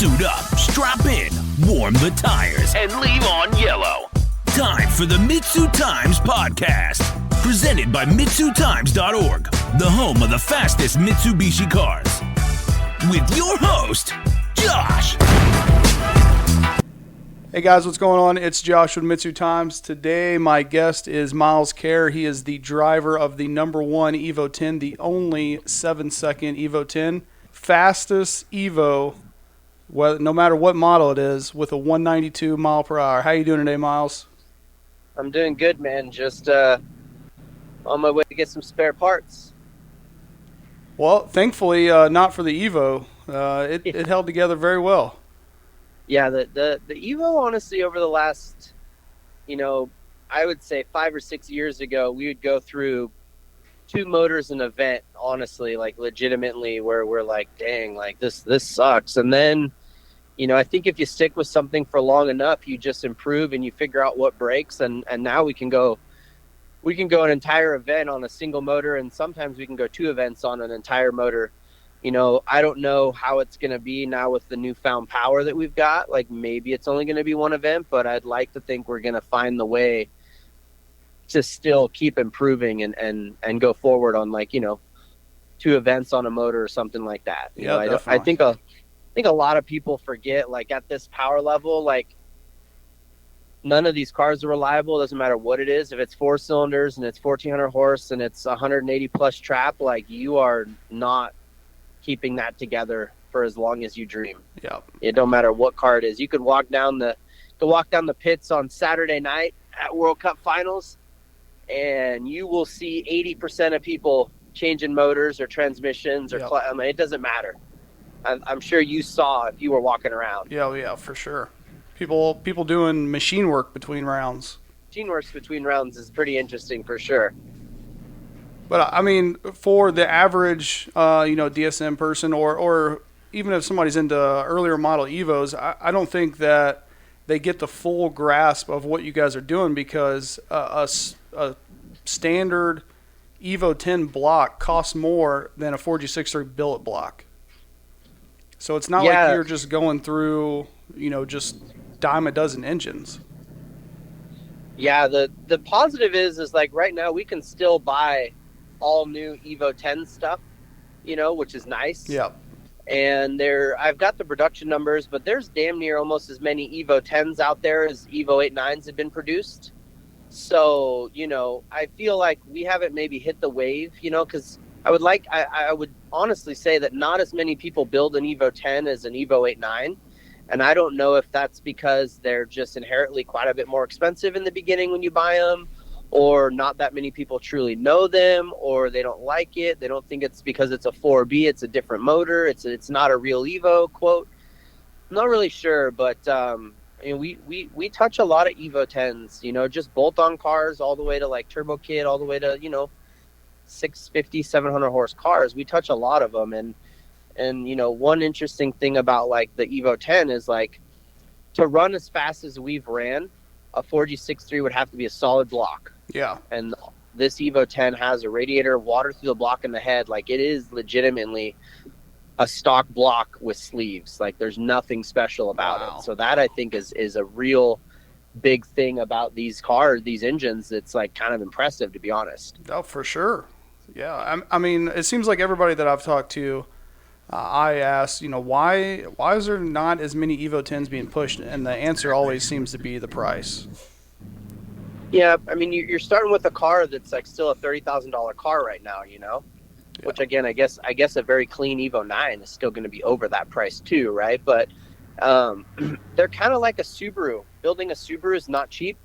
Suit up, strap in, warm the tires, and leave on yellow. Time for the MitsuTimes podcast, presented by MitsuTimes.org, the home of the fastest Mitsubishi cars. With your host, Josh. Hey guys, what's going on? It's Josh with MitsuTimes. Today my guest is Myles Kerr. He is the driver of the number one Evo 10, the only 7-second Evo 10. Fastest Evo, no matter what model it is, with a 192 mile per hour. How you doing today, Myles? I'm doing good, man. Just on my way to get some spare parts. Well, thankfully, not for the Evo. It held together very well. Yeah, the Evo, honestly, over the last, I would say 5 or 6 years ago, we would go through 2 motors an event, honestly, like legitimately, where we're like, dang, like this sucks. And then, I think if you stick with something for long enough, you just improve and you figure out what breaks. And now we can go an entire event on a single motor, and sometimes we can go 2 events on an entire motor. I don't know how it's going to be now with the newfound power that we've got. Like, maybe it's only going to be 1 event, but I'd like to think we're going to find the way to still keep improving and go forward on 2 events on a motor or something like that. I think a lot of people forget, like, at this power level, like, none of these cars are reliable. It doesn't matter what it is. If it's 4 cylinders and it's 1,400 horse and it's 180 plus trap, like, you are not keeping that together for as long as you dream. Yeah. It don't matter what car it is. You could walk down the pits on Saturday night at World Cup finals, and you will see 80% of people changing motors or transmissions or it doesn't matter. I'm sure you saw if you were walking around. Yeah, for sure. People doing machine work between rounds. Machine work between rounds is pretty interesting for sure. But I mean, for the average, DSM person, or even if somebody's into earlier model Evos, I don't think that they get the full grasp of what you guys are doing, because a standard Evo 10 block costs more than a 4G63 billet block. So it's not like you're just going through, just dime a dozen engines. Yeah, the positive is like right now we can still buy all new Evo 10 stuff, which is nice. Yeah. And I've got the production numbers, but there's damn near almost as many Evo 10s out there as Evo 8.9s have been produced. So, I feel like we haven't maybe hit the wave, because I would honestly say that not as many people build an Evo 10 as an Evo 8.9. And I don't know if that's because they're just inherently quite a bit more expensive in the beginning when you buy them, or not that many people truly know them, or they don't like it. They don't think it's because it's a 4B, it's a different motor. It's not a real Evo, quote. I'm not really sure, but we touch a lot of Evo 10s, just bolt-on cars all the way to like turbo kit, all the way to, 650, 700 horse cars. We touch a lot of them. And one interesting thing about like the Evo 10 is like, to run as fast as we've ran, a 4G63 would have to be a solid block. Yeah. And this Evo 10 has a radiator, water through the block in the head. Like, it is legitimately a stock block with sleeves. Like, there's nothing special about it. So that, I think, is a real big thing about these cars, these engines. It's like kind of impressive, to be honest. Oh, for sure. Yeah. I mean, it seems like everybody that I've talked to, I asked, why is there not as many Evo 10s being pushed? And the answer always seems to be the price. Yeah, I mean, you're starting with a car that's like still a $30,000 car right now, Yeah. Which, again, I guess a very clean Evo 9 is still going to be over that price too, right? But they're kind of like a Subaru. Building a Subaru is not cheap.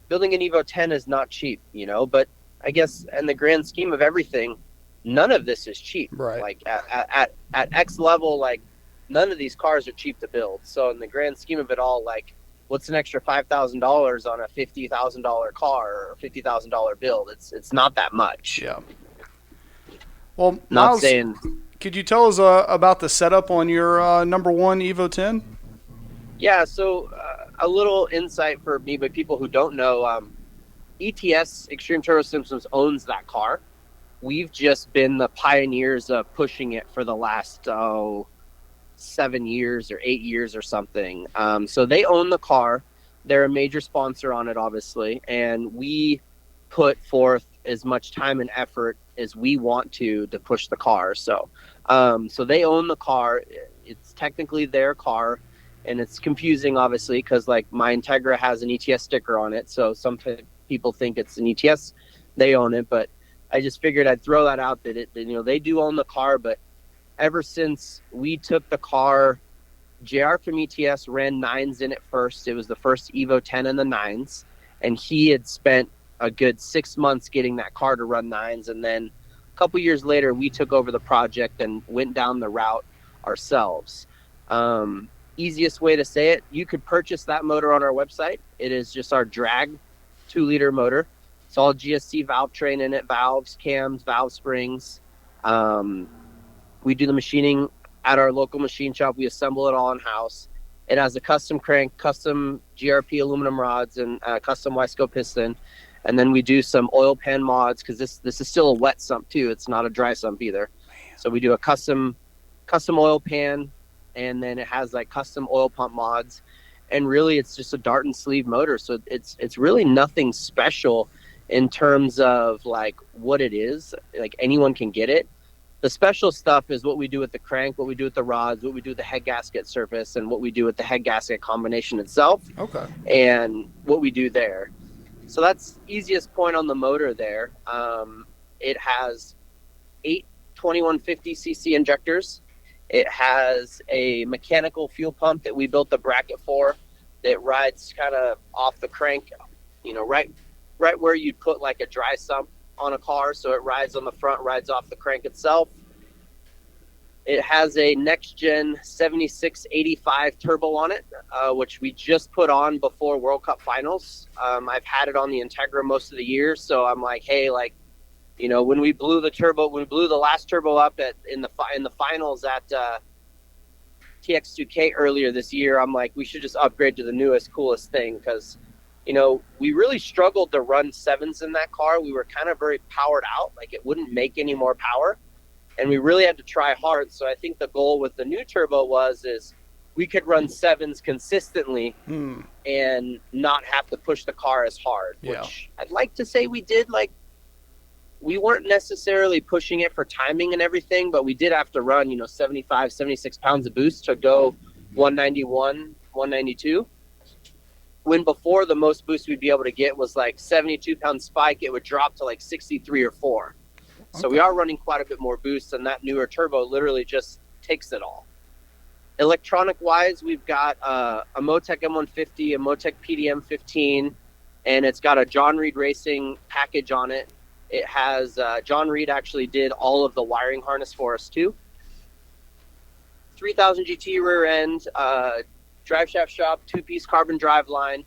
Building an Evo 10 is not cheap, But I guess in the grand scheme of everything, none of this is cheap. Right. Like at X level, like, none of these cars are cheap to build. So in the grand scheme of it all, like, what's an extra $5,000 on a $50,000 car or $50,000 build? It's not that much. Yeah. Well, not Myles, saying. Could you tell us about the setup on your number one Evo 10? Yeah. So a little insight for me, but people who don't know, ETS Extreme Turbo Systems owns that car. We've just been the pioneers of pushing it for the last 7 years or 8 years or something. So they own the car. They're a major sponsor on it, obviously, and we put forth as much time and effort as we want to push the car. So they own the car. It's technically their car, and it's confusing, obviously, because like my Integra has an ETS sticker on it. So some people think it's an ETS. They own it, but I just figured I'd throw that out that they do own the car. But ever since we took the car, JR from ETS ran 9s in it first. It was the first Evo 10 in the 9s, and he had spent a good 6 months getting that car to run 9s. And then a couple years later, we took over the project and went down the route ourselves. Easiest way to say it, you could purchase that motor on our website. It is just our drag 2-liter motor. It's all GSC valve train in it, valves, cams, valve springs. We do the machining at our local machine shop. We assemble it all in-house. It has a custom crank, custom GRP aluminum rods, and custom Y-scope piston. And then we do some oil pan mods, because this is still a wet sump too. It's not a dry sump either. Man. So we do a custom oil pan, and then it has like custom oil pump mods. And really, it's just a dart and sleeve motor. So it's really nothing special in terms of like what it is. Like anyone can get it. The special stuff is what we do with the crank, what we do with the rods, what we do with the head gasket surface, and what we do with the head gasket combination itself. Okay. And what we do there. So that's easiest point on the motor there. It has 8 2150cc injectors. It has a mechanical fuel pump that we built the bracket for that rides kind of off the crank, right where you'd put like a dry sump on a car. So it rides on the front, rides off the crank itself. It has a next gen 7685 turbo on it, which we just put on before World Cup finals. I've had it on the Integra most of the year. So I'm like, hey, when we blew the last turbo up in the finals at TX2K earlier this year, I'm like, we should just upgrade to the newest, coolest thing. Cause we really struggled to run 7s in that car. We were kind of very powered out. Like it wouldn't make any more power. And we really had to try hard. So I think the goal with the new turbo is we could run 7s consistently and not have to push the car as hard, which I'd like to say we did. Like we weren't necessarily pushing it for timing and everything, but we did have to run, 75, 76 pounds of boost to go 191, 192. When before the most boost we'd be able to get was like 72-pound spike, it would drop to like 63 or 4. So we are running quite a bit more boost, and that newer turbo literally just takes it all. Electronic-wise, we've got a Motec M150, a Motec PDM 15, and it's got a John Reed Racing package on it. It has John Reed actually did all of the wiring harness for us too. 3000 GT rear end, drive shaft shop, 2-piece carbon drive line.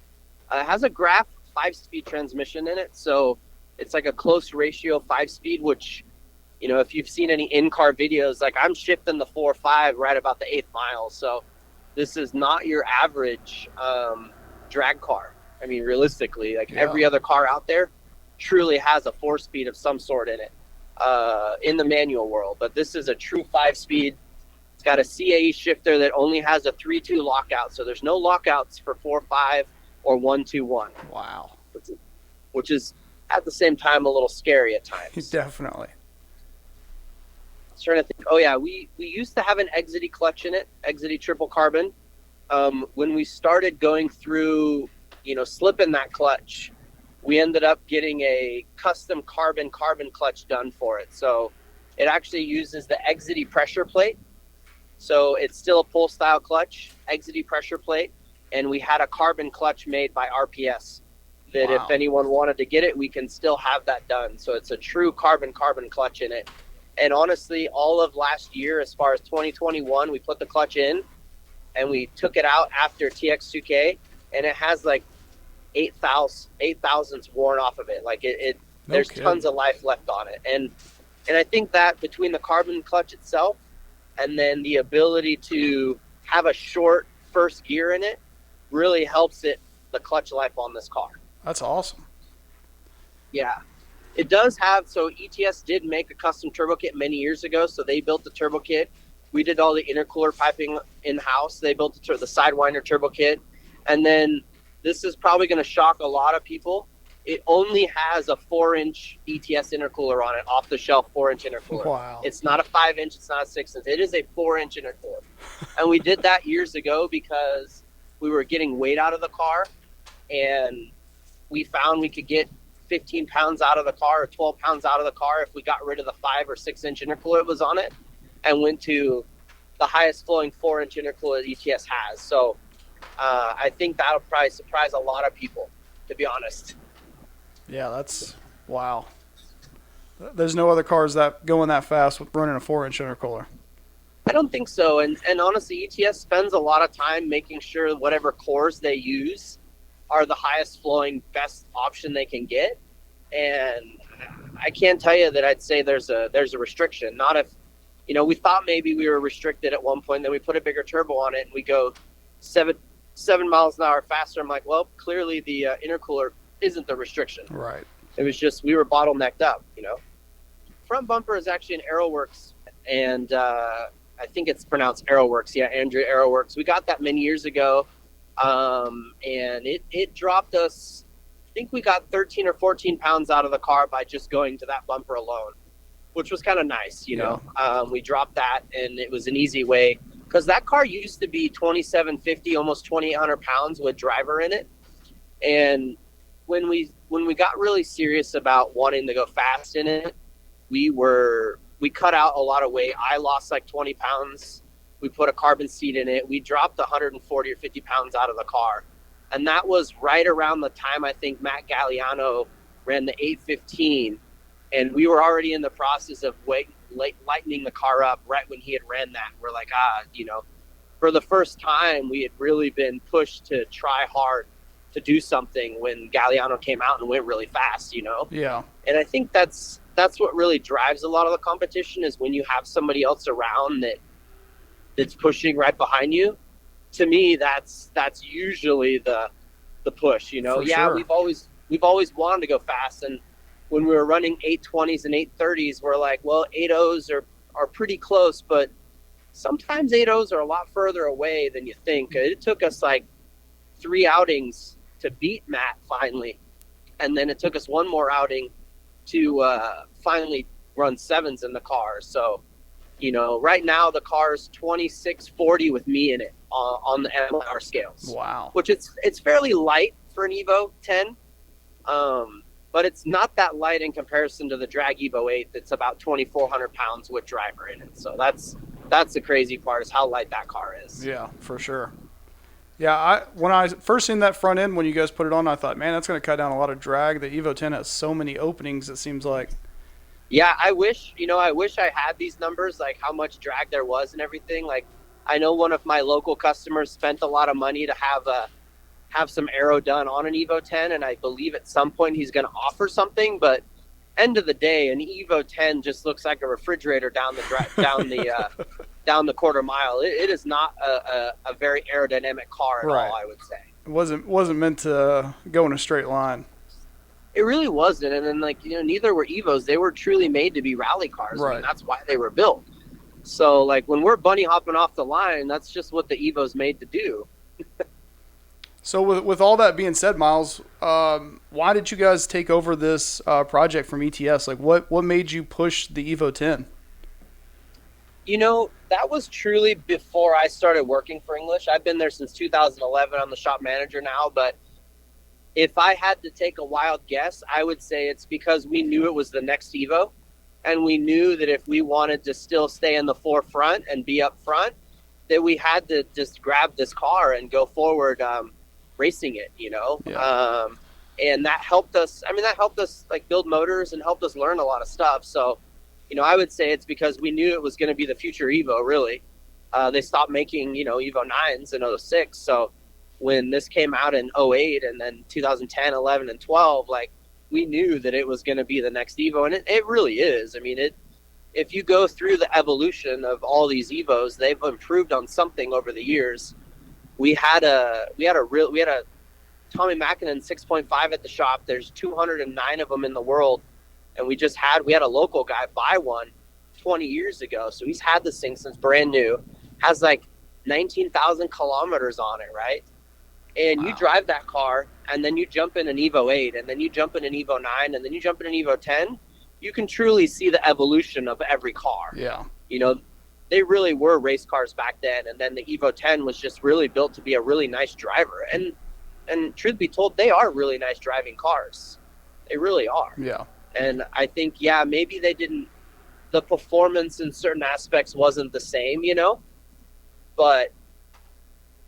It has a Graph 5-speed transmission in it, so it's like a close ratio 5-speed, which, if you've seen any in-car videos, like I'm shifting the 4.5 right about the 8th mile. So this is not your average drag car. I mean, realistically, every other car out there truly has a 4-speed of some sort in it in the manual world. But this is a true 5-speed. It's got a CAE shifter that only has a 3-2 lockout. So there's no lockouts for 4.5 or 1.2.1. Wow. Which is at the same time a little scary at times. Definitely. I was trying to think. Oh yeah, we used to have an Exity clutch in it, Exity triple carbon. When we started going through, slipping that clutch, we ended up getting a custom carbon clutch done for it. So it actually uses the Exity pressure plate. So it's still a pull style clutch, Exity pressure plate, and we had a carbon clutch made by RPS. That if anyone wanted to get it, we can still have that done. So it's a true carbon clutch in it. And honestly, all of last year, as far as 2021, we put the clutch in and we took it out after TX2K, and it has like 8 thousandths worn off of it. Like there's tons of life left on it. And I think that between the carbon clutch itself and then the ability to have a short first gear in it really helps the clutch life on this car. That's awesome. Yeah. It does have, so ETS did make a custom turbo kit many years ago. So they built the turbo kit We did all the intercooler piping in-house. They built the Sidewinder turbo kit. And then this is probably going to shock a lot of people. It only has a 4-inch ETS intercooler on it, off-the-shelf 4-inch intercooler. Wow. It's not a 5-inch, it's not a 6-inch. It is a 4-inch intercooler. And we did that years ago because we were getting weight out of the car, and we found we could get 15 pounds out of the car or 12 pounds out of the car if we got rid of the 5 or 6-inch intercooler that was on it and went to the highest flowing 4-inch intercooler that ETS has. So I think that'll probably surprise a lot of people, to be honest. Yeah, that's wow. There's no other cars that going that fast with running a 4-inch intercooler. I don't think so. And honestly, ETS spends a lot of time making sure whatever cores they use are the highest flowing, best option they can get. And I can't tell you that I'd say there's a restriction. Not if, we thought maybe we were restricted at one point, then we put a bigger turbo on it and we go 7 miles an hour faster. I'm like, well, clearly the intercooler isn't the restriction. Right. It was just we were bottlenecked up, Front bumper is actually an Aeroworks, and I think it's pronounced Aeroworks. Yeah, Andrew Aeroworks. We got that many years ago, and it dropped us. I think we got 13 or 14 pounds out of the car by just going to that bumper alone, which was kind of nice, Yeah. We dropped that, and it was an easy way because that car used to be 2,750, almost 2,800 pounds with driver in it, and when we got really serious about wanting to go fast in it, we cut out a lot of weight. I lost like 20 pounds. We put a carbon seat in it. We dropped 140 or 50 pounds out of the car. And that was right around the time I think Matt Galliano ran the 815. And we were already in the process of lightening the car up right when he had ran that. We're like, for the first time, we had really been pushed to try hard to do something when Galliano came out and went really fast, Yeah. And I think that's what really drives a lot of the competition is when you have somebody else around that's pushing right behind you. To me, that's usually the push, For Yeah, sure. we've always wanted to go fast, and when we were running 820s and 830s, we're like, well, 80s are pretty close, but sometimes 80s are a lot further away than you think. It took us like 3 outings to beat Matt finally, and then it took us one more outing to finally run 7s in the car. So, right now the car is 2640 with me in it on the MLR scales. Wow. Which it's fairly light for an Evo 10, but it's not that light in comparison to the drag Evo 8 that's about 2,400 pounds with driver in it. So that's the crazy part is how light that car is. Yeah, for sure. Yeah, when I first seen that front end when you guys put it on, I thought, man, that's going to cut down a lot of drag. The Evo 10 has so many openings, it seems like. Yeah, I wish I had these numbers, like how much drag there was and everything. Like, I know one of my local customers spent a lot of money to have some aero done on an Evo 10, and I believe at some point he's going to offer something. But end of the day, an Evo 10 just looks like a refrigerator down the quarter mile. It is not a very aerodynamic car at all, I would say. It wasn't meant to go in a straight line. It really wasn't. And then, neither were Evos. They were truly made to be rally cars. Right. I mean, that's why they were built. So, when we're bunny hopping off the line, that's just what the Evo's made to do. So with all that being said, Myles, why did you guys take over this project from ETS? Like, what made you push the Evo 10? That was truly before I started working for English. I've been there since 2011. I'm the shop manager now. But if I had to take a wild guess, I would say it's because we knew it was the next Evo. And we knew that if we wanted to still stay in the forefront and be up front, that we had to just grab this car and go forward racing it, Yeah. And that helped us. I mean, that helped us build motors and helped us learn a lot of stuff. So, I would say it's because we knew it was going to be the future Evo, really. They stopped making, Evo 9s in 06. So when this came out in 08 and then 2010, 11, and 12, we knew that it was going to be the next Evo. And it really is. I mean, if you go through the evolution of all these Evos, they've improved on something over the years. We had a Tommy Mackinnon 6.5 at the shop. There's 209 of them in the world. And we had a local guy buy one 20 years ago. So he's had this thing since brand new, has like 19,000 kilometers on it, right? And you drive that car, and then you jump in an Evo 8, and then you jump in an Evo 9, and then you jump in an Evo 10, you can truly see the evolution of every car. Yeah. You know, they really were race cars back then, and then the Evo 10 was just really built to be a really nice driver. And truth be told, they are really nice driving cars. They really are. Yeah. And I think, yeah, maybe the performance in certain aspects wasn't the same, you know, but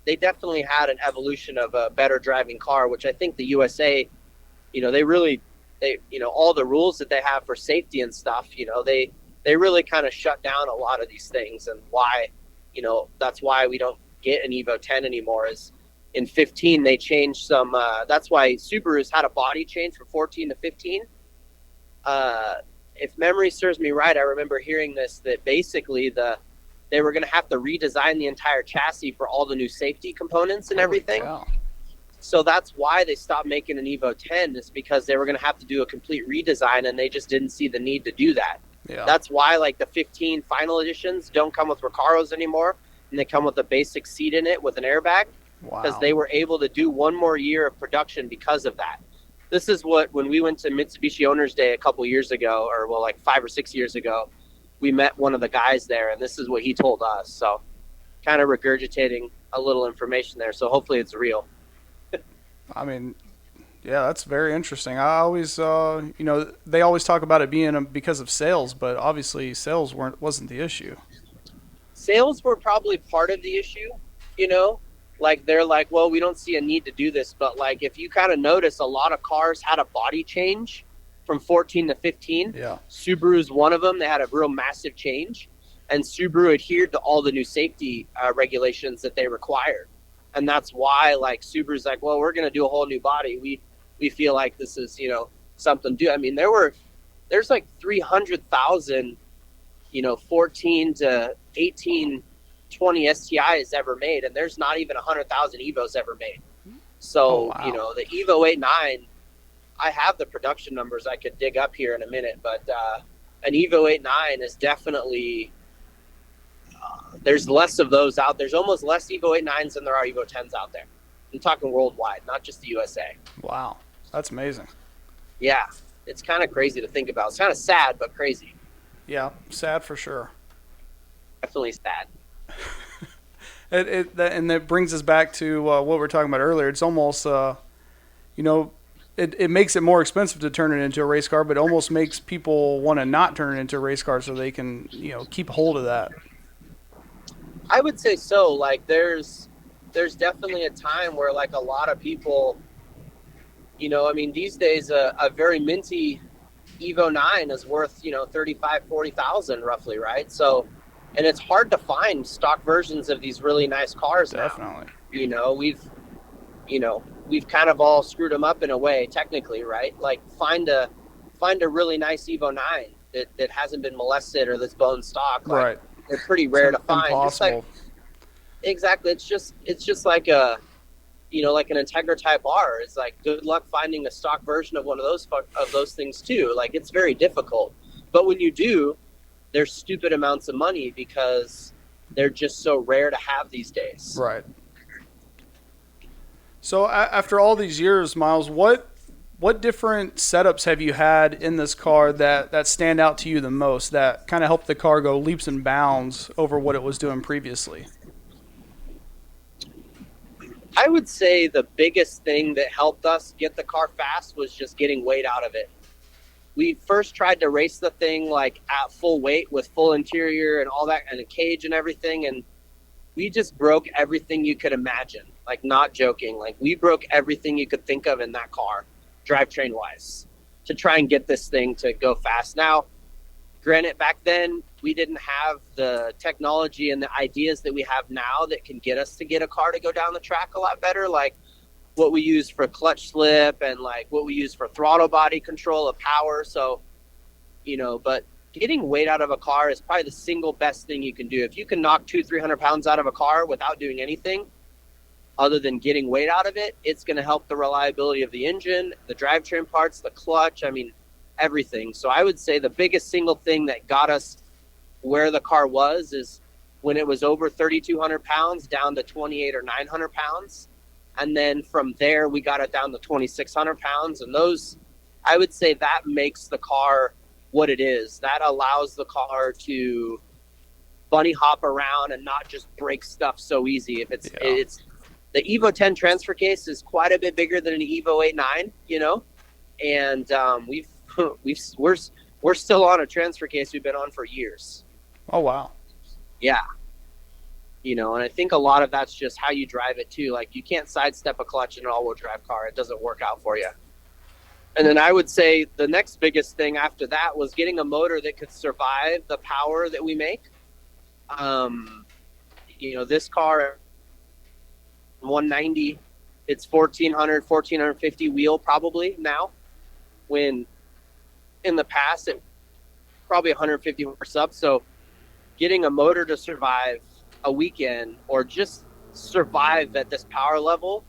they definitely had an evolution of a better driving car, which I think the USA, you know, they, you know, all the rules that they have for safety and stuff, you know, they really kind of shut down a lot of these things. And why, you know, that's why we don't get an Evo 10 anymore. Is in 15, they changed some, that's why Subaru's had a body change from 14 to 15. If memory serves me right, I remember hearing this, that basically they were going to have to redesign the entire chassis for all the new safety components and everything. Cow. So that's why they stopped making an Evo 10, is because they were going to have to do a complete redesign, and they just didn't see the need to do that. Yeah. That's why, like, the 15 final editions don't come with Recaros anymore, and they come with a basic seat in it with an airbag. Wow. Because they were able to do one more year of production because of that. This is what, when we went to Mitsubishi Owners Day a couple years ago, or well, like 5 or 6 years ago, we met one of the guys there, and this is what he told us. So kind of regurgitating a little information there. So hopefully it's real. I mean, yeah, that's very interesting. I always, you know, they always talk about it being because of sales, but obviously sales wasn't the issue. Sales were probably part of the issue, you know? Like, they're like, well, we don't see a need to do this. But, like, if you kind of notice, a lot of cars had a body change from 14 to 15. Yeah. Subaru's one of them. They had a real massive change. And Subaru adhered to all the new safety regulations that they required. And that's why, like, Subaru's like, well, we're going to do a whole new body. We feel like this is, you know, something to do. I mean, there's like 300,000, you know, 14 to 18 20 STIs ever made, and there's not even 100,000 Evos ever made. So, wow. You know, the Evo 8-9, I have the production numbers I could dig up here in a minute, but an Evo 8-9 is definitely, there's less of those out. There's almost less Evo 8-9s than there are Evo 10s out there. I'm talking worldwide, not just the USA. Wow. That's amazing. Yeah. It's kind of crazy to think about. It's kind of sad, but crazy. Yeah. Sad for sure. Definitely sad. And that brings us back to what we were talking about earlier. It's almost, you know, it makes it more expensive to turn it into a race car, but it almost makes people want to not turn it into a race car so they can, you know, keep hold of that. I would say so. Like, there's definitely a time where, like, a lot of people, you know, I mean, these days a very minty Evo 9 is worth, you know, 35, 40,000 roughly, right? So, and it's hard to find stock versions of these really nice cars now. Definitely. You know, we've kind of all screwed them up in a way, technically, right? Like, find a really nice Evo 9 that hasn't been molested or that's bone stock. Like, right. They're pretty rare to find. Impossible. Exactly. It's just like a, you know, like an Integra Type R. It's like, good luck finding a stock version of one of those things too. Like, it's very difficult. But when you do, there's stupid amounts of money because they're just so rare to have these days. Right. So after all these years, Myles, what different setups have you had in this car that stand out to you the most, that kind of helped the car go leaps and bounds over what it was doing previously? I would say the biggest thing that helped us get the car fast was just getting weight out of it. We first tried to race the thing like at full weight with full interior and all that, and a cage and everything, and we just broke everything you could imagine. Like, not joking. Like, we broke everything you could think of in that car, drivetrain wise, to try and get this thing to go fast. Now, granted, back then we didn't have the technology and the ideas that we have now that can get us to get a car to go down the track a lot better. Like, what we use for clutch slip and like what we use for throttle body control of power. So, you know, but getting weight out of a car is probably the single best thing you can do. If you can knock 200-300 pounds out of a car without doing anything other than getting weight out of it, it's going to help the reliability of the engine, the drivetrain parts, the clutch, I mean, everything. So I would say the biggest single thing that got us where the car was is when it was over 3,200 pounds down to 28 or 900 pounds. And then from there, we got it down to 2,600 pounds. And those, I would say that makes the car what it is. That allows the car to bunny hop around and not just break stuff so easy. If it's the Evo 10 transfer case is quite a bit bigger than an Evo 8.9, you know, and we're still on a transfer case we've been on for years. Oh wow. Yeah. You know, and I think a lot of that's just how you drive it too. Like you can't sidestep a clutch in an all-wheel drive car. It doesn't work out for you. And then I would say the next biggest thing after that was getting a motor that could survive the power that we make. You know, this car 190, it's 1450 wheel probably now, when in the past it probably 150 horse up. So getting a motor to survive a weekend or just survive at this power level,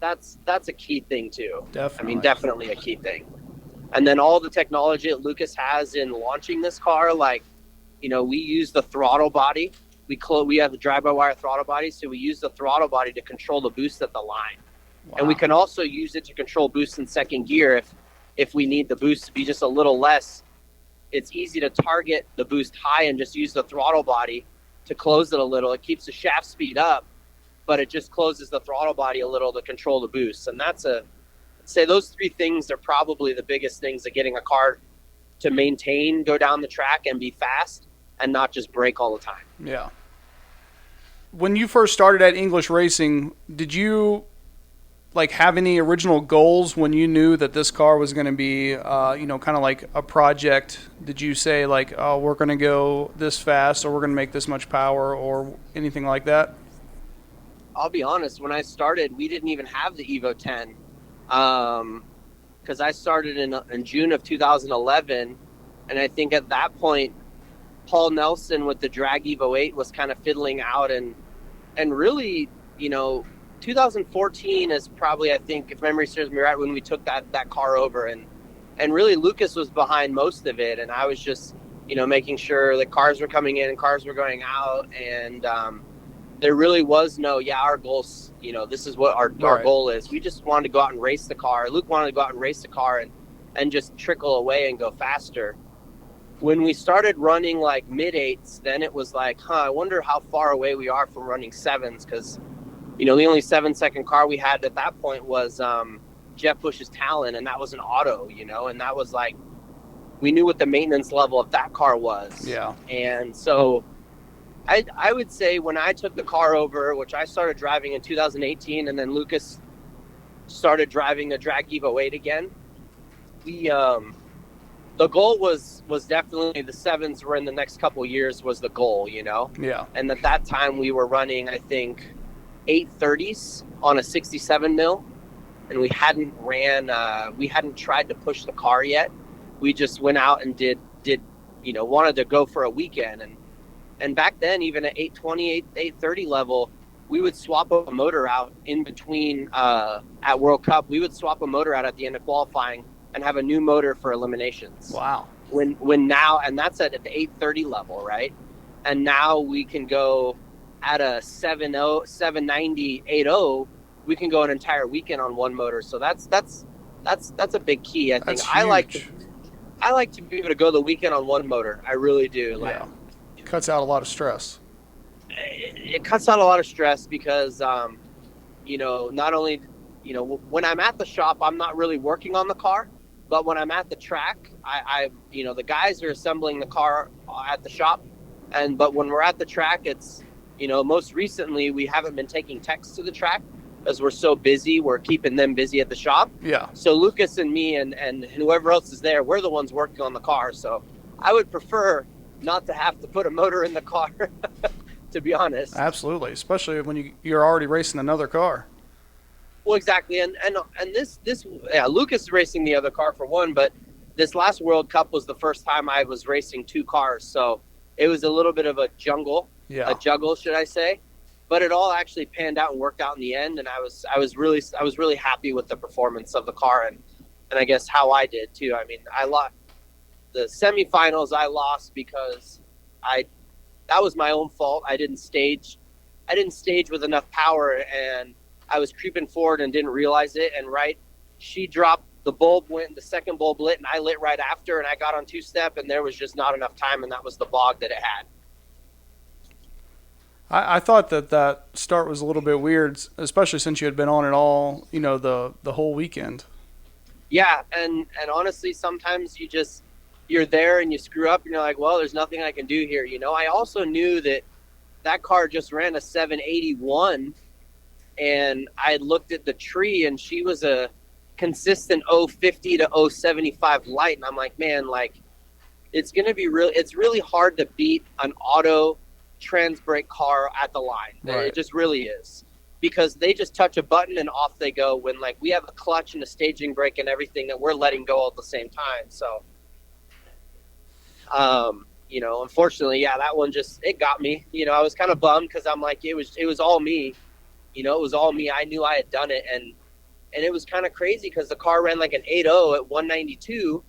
that's a key thing too. Definitely. I mean, definitely a key thing. And then all the technology that Lucas has in launching this car, like, you know, we use the throttle body. We have the drive-by-wire throttle body, so we use the throttle body to control the boost at the line. Wow. And we can also use it to control boost in second gear if we need the boost to be just a little less. It's easy to target the boost high and just use the throttle body to close it a little. It keeps the shaft speed up, but it just closes the throttle body a little to control the boost. And I'd say those three things are probably the biggest things of getting a car to maintain, go down the track and be fast and not just brake all the time. Yeah. When you first started at English Racing, did you have any original goals when you knew that this car was going to be, kind of like a project? Did you say oh, we're going to go this fast, or we're going to make this much power, or anything like that? I'll be honest. When I started, we didn't even have the Evo 10, because I started in June of 2011, and I think at that point, Paul Nelson with the Drag Evo 8 was kind of fiddling out, and really, 2014 is probably, I think, if memory serves me right, when we took that car over, and really Lucas was behind most of it, and I was just, making sure that cars were coming in and cars were going out, and there really was no, our goals, this is what our goal is. We just wanted to go out and race the car. Luke wanted to go out and race the car and just trickle away and go faster. When we started running mid-8s, then it was I wonder how far away we are from running 7s, because the only 7-second car we had at that point was Jeff Bush's Talon, and that was an auto, and that was we knew what the maintenance level of that car was. Yeah. And so I would say when I took the car over, which I started driving in 2018, and then Lucas started driving the Drag Evo 8 again, the goal was definitely the 7s were in the next couple years was the goal, Yeah. And at that time we were running, I think, 830s on a 67 mil, and we hadn't tried to push the car yet. We just went out and did wanted to go for a weekend, and back then, even at 820, 830 level, we would swap a motor out in between at World Cup. We would swap a motor out at the end of qualifying and have a new motor for eliminations. Wow. When now, and that's at the 830 level, right? And now we can go at a 790, 80, we can go an entire weekend on one motor. So that's a big key. I think I like to be able to go the weekend on one motor. I really do. Yeah. It cuts out a lot of stress. It cuts out a lot of stress because, not only, when I'm at the shop, I'm not really working on the car, but when I'm at the track, I the guys are assembling the car at the shop. But when we're at the track, it's, most recently we haven't been taking techs to the track because we're so busy. We're keeping them busy at the shop. Yeah. So Lucas and me and whoever else is there, we're the ones working on the car. So I would prefer not to have to put a motor in the car, to be honest. Absolutely, especially when you're already racing another car. Well, exactly, and this Lucas is racing the other car for one, but this last World Cup was the first time I was racing two cars, so it was a little bit of a juggle, should I say? But it all actually panned out and worked out in the end, and I was really happy with the performance of the car, and I guess how I did too. I mean, I lost the semifinals. I lost because that was my own fault. I didn't stage with enough power, and I was creeping forward and didn't realize it. And she dropped, the second bulb lit, and I lit right after, and I got on two-step, and there was just not enough time, and that was the bog that it had. I thought that start was a little bit weird, especially since you had been on it all, the whole weekend. Yeah, and honestly, sometimes you're there and you screw up, and you're like, well, there's nothing I can do here. I also knew that car just ran a 781, and I looked at the tree, and she was a consistent 050 to 075 light, and I'm like, man, it's really hard to beat an auto trans brake car at the line. Right. It just really is, because they just touch a button and off they go, when we have a clutch and a staging brake and everything that we're letting go all at the same time. So unfortunately, yeah, that one it got me. I was kind of bummed, because I'm like, it was all me. It was all me. I knew I had done it, and it was kind of crazy, because the car ran like an 8.0 at 192,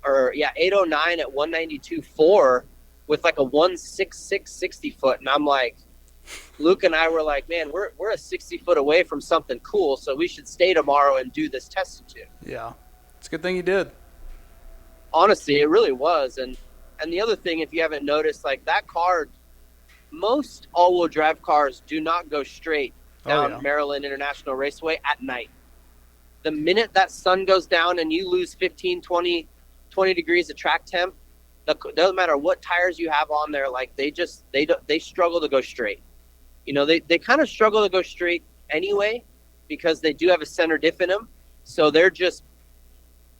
809 at 192.4 with like a 166 60 foot, and I'm like, Luke and I were like, man, we're a 60 foot away from something cool, so we should stay tomorrow and do this test too. Yeah, it's a good thing you did. Honestly, it really was. And the other thing, if you haven't noticed, that car, most all-wheel drive cars do not go straight down Maryland International Raceway at night. The minute that sun goes down and you lose 15, 20 degrees of track temp, doesn't matter what tires you have on there, they struggle to go straight. They kind of struggle to go straight anyway, because they do have a center diff in them. So they're just,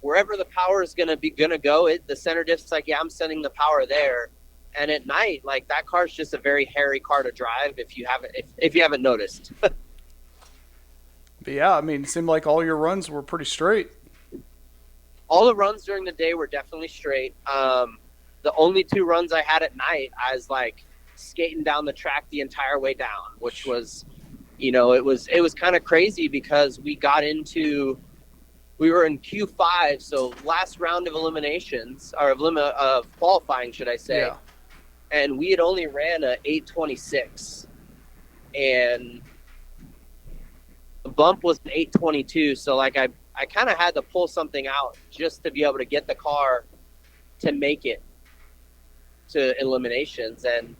wherever the power is gonna go, the center diff's like, yeah, I'm sending the power there. And at night, that car's just a very hairy car to drive, if you haven't noticed. But yeah, I mean, it seemed like all your runs were pretty straight. All the runs during the day were definitely straight. The only 2 runs I had at night, I was skating down the track the entire way down, which was, it was kind of crazy, because we were in Q5, so last round of eliminations, or of qualifying, should I say. Yeah. And we had only ran a 826, and the bump was an 822. So I kind of had to pull something out just to be able to get the car to make it to eliminations. And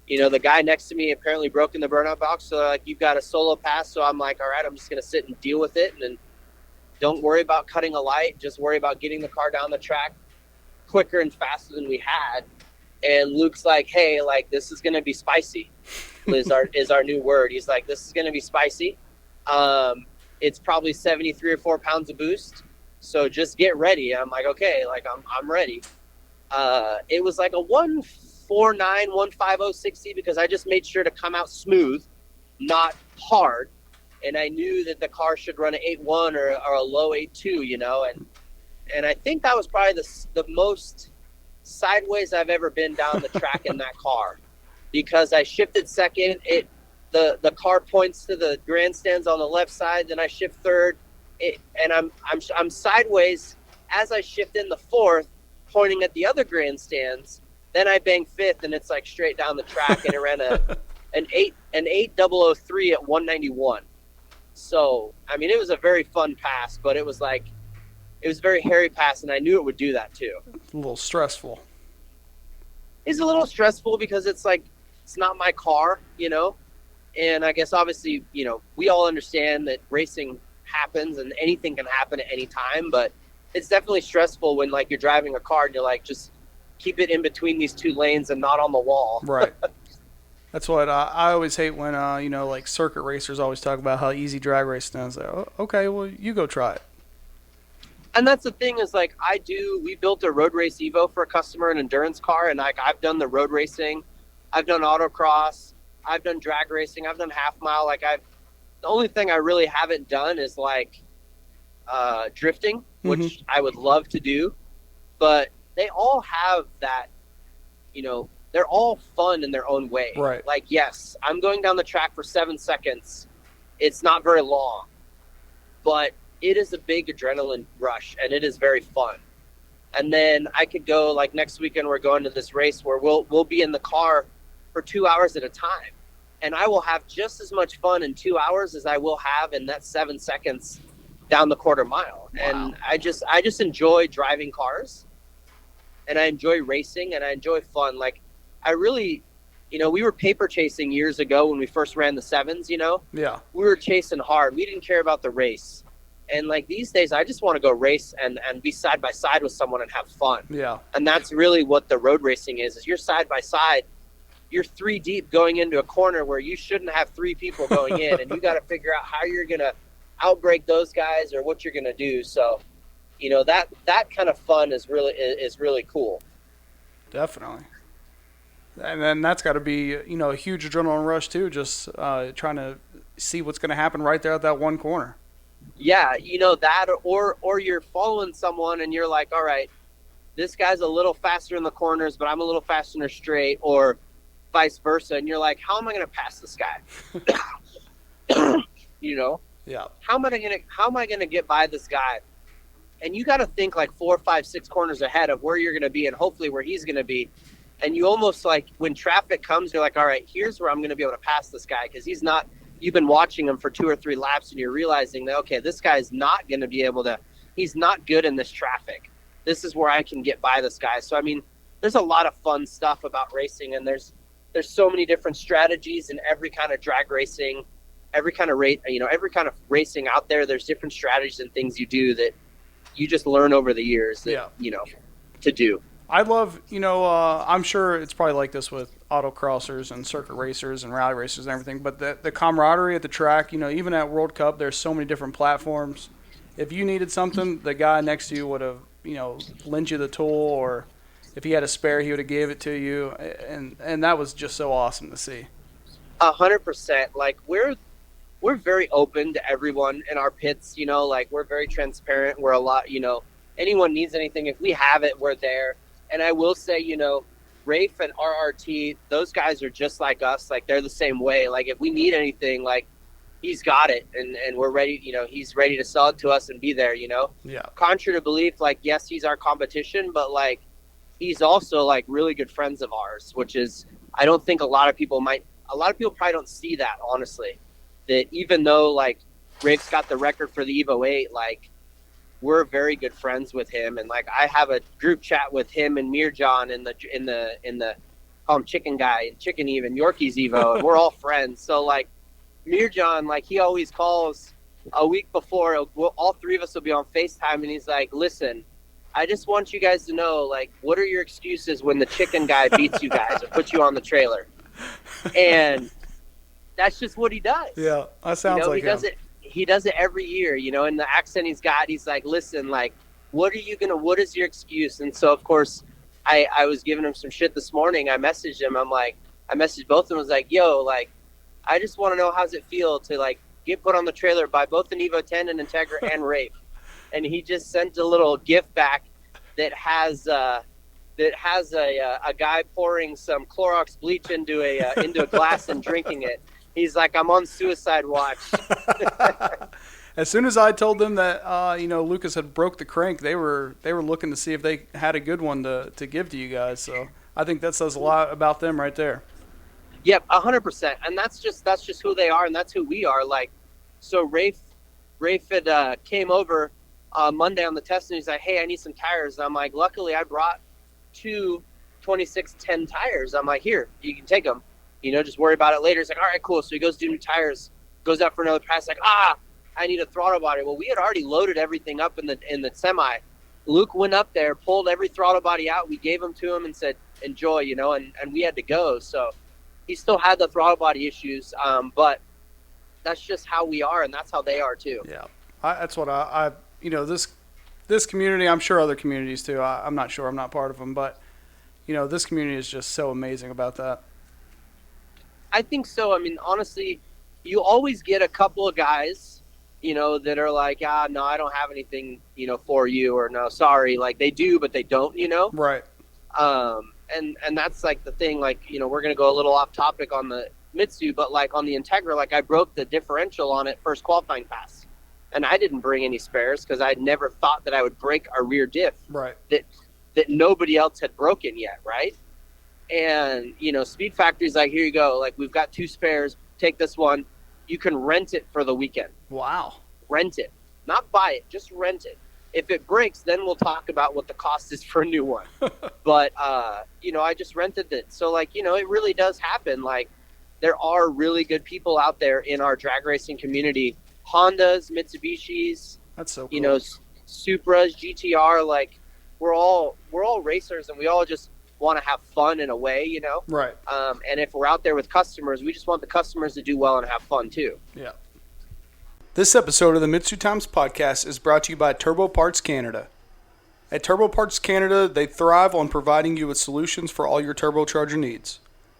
the guy next to me apparently broke in the burnout box, so you've got a solo pass. So I'm like, all right, I'm just gonna sit and deal with it, and then don't worry about cutting a light, just worry about getting the car down the track quicker and faster than we had. And Luke's like, hey, this is gonna be spicy is our new word. He's like, this is gonna be spicy. It's probably 73 or 4 pounds of boost, so just get ready. I'm like, okay, I'm ready. It was like a 149, 150 60, because I just made sure to come out smooth, not hard. And I knew that the car should run an 8.1 or a low 8.2, and I think that was probably the most sideways I've ever been down the track in that car, because I shifted second. The car points to the grandstands on the left side, then I shift third, and I'm sideways as I shift in the fourth, pointing at the other grandstands. Then I bang fifth, and it's straight down the track, and it ran an 8003 at 191. So I mean, it was a very fun pass, but it was a very hairy pass, and I knew it would do that too. A little stressful. It's a little stressful, because it's not my car, and I guess obviously, we all understand that racing happens and anything can happen at any time, but it's definitely stressful when you're driving a car and you're just keep it in between these 2 lanes and not on the wall. Right. That's what I always hate when, circuit racers always talk about how easy drag racing is. Oh, okay, well, you go try it. And that's the thing is, we built a road race Evo for a customer, an endurance car, and I've done the road racing, I've done autocross, I've done drag racing, I've done half mile. The only thing I really haven't done is drifting, which I would love to do, but they all have that, they're all fun in their own way. Right. Yes, I'm going down the track for 7 seconds. It's not very long, but it is a big adrenaline rush, and it is very fun. And then I could go, like, next weekend we're going to this race where we'll be in the car for 2 hours at a time. And I will have just as much fun in 2 hours as I will have in that 7 seconds down the quarter mile. Wow. And I just enjoy driving cars, and I enjoy racing, and I enjoy fun. Like, I really, we were paper chasing years ago when we first ran the sevens, Yeah. We were chasing hard. We didn't care about the race. And, like, these days, I just want to go race and be side by side with someone and have fun. Yeah. And that's really what the road racing is you're side by side. You're 3 deep going into a corner where you shouldn't have 3 people going in, and you got to figure out how you're going to outbreak those guys or what you're going to do. So, that kind of fun is really cool. Definitely. And then that's got to be, a huge adrenaline rush too, just trying to see what's going to happen right there at that one corner. Yeah, that, or you're following someone and you're like, all right, this guy's a little faster in the corners, but I'm a little faster in the straight, or vice versa. And you're like, how am I going to pass this guy? Yeah. How am I going to get by this guy? And you got to think like 4, 5, 6 corners ahead of where you're going to be and hopefully where he's going to be. And you almost, like, when traffic comes, you're like, all right, here's where I'm going to be able to pass this guy, because you've been watching him for 2 or 3 laps and you're realizing that, okay, this guy's not going to be able to, he's not good in this traffic. This is where I can get by this guy. So, I mean, there's a lot of fun stuff about racing, and there's so many different strategies in every kind of drag racing, every kind of every kind of racing out there. There's different strategies and things you do that you just learn over the years that, to do. I love, I'm sure it's probably like this with autocrossers and circuit racers and rally racers and everything, but the camaraderie at the track, even at World Cup, there's so many different platforms. If you needed something, the guy next to you would have, lent you the tool, or if he had a spare, he would have gave it to you. And that was just so awesome to see. 100%. Like, we're very open to everyone in our pits, like, we're very transparent. We're a lot, anyone needs anything, if we have it, we're there. And I will say, Rafe and RRT, those guys are just like us. Like, they're the same way. Like, if we need anything, like, he's got it, and we're ready. He's ready to sell it to us and be there. Yeah. Contrary to belief, like, yes, he's our competition, but, like, he's also, like, really good friends of ours, which is, I don't think a lot of people probably don't see that, honestly. That even though, like, Rafe's got the record for the Evo 8, like, we're very good friends with him, and, like, I have a group chat with him and Mirjan in the call him Chicken Guy and Chicken Even Yorkie's Evo, and we're all friends. So, like, Mirjan, like, he always calls a week before. All 3 of us will be on FaceTime, and he's like, "Listen, I just want you guys to know, like, what are your excuses when the Chicken Guy beats you guys and puts you on the trailer?" And that's just what he does. Yeah, that sounds like him. He does it every year, and the accent he's got, he's like, "Listen, like, what is your excuse?" And so, of course, I was giving him some shit this morning. I messaged him. I messaged both of them. I was like, "Yo, like, I just want to know, how's it feel to, like, get put on the trailer by both an Evo 10 and Integra and Rafe?" And he just sent a little gift back that has a guy pouring some Clorox bleach into a glass and drinking it. He's like, "I'm on suicide watch." As soon as I told them that Lucas had broke the crank, they were looking to see if they had a good one to give to you guys. So I think that says a lot about them right there. Yep, 100%. And that's just who they are, and that's who we are. Like, so Rafe had came over Monday on the test, and he's like, "Hey, I need some tires." And I'm like, luckily I brought 2 2610 tires. I'm like, "Here, you can take them. Just worry about it later." He's like, "All right, cool." So he goes do new tires, goes out for another pass, like, I need a throttle body. Well, we had already loaded everything up in the semi. Luke went up there, pulled every throttle body out. We gave them to him and said, "Enjoy," and we had to go. So he still had the throttle body issues, but that's just how we are, and that's how they are too. Yeah, that's what I this community, I'm sure other communities too. I'm not sure. I'm not part of them, but this community is just so amazing about that. I think so. I mean, honestly, you always get a couple of guys, that are like, "No, I don't have anything, for you," or "No, sorry." Like, they do, but they don't, Right. And that's, like, the thing, like, we're going to go a little off topic on the Mitsu, but, like, on the Integra, like, I broke the differential on it first qualifying pass. And I didn't bring any spares because I never thought that I would break a rear diff. Right. that nobody else had broken yet, right? And, you know, Speed Factory's like, here you go. Like, we've got 2 spares. Take this one. You can rent it for the weekend. Wow. Rent it. Not buy it. Just rent it. If it breaks, then we'll talk about what the cost is for a new one. But, you know, I just rented it. So, like, you know, it really does happen. Like, there are really good people out there in our drag racing community. Hondas, Mitsubishis. That's so cool. You know, Supras, GTR. Like, we're all racers, and we all just want to have fun in a way, you know? Right. And if we're out there with customers, we just want the customers to do well and have fun too. Yeah. This episode of the MitsuTimes podcast is brought to you by Turbo Parts Canada. At Turbo Parts Canada, they thrive on providing you with solutions for all your turbocharger needs.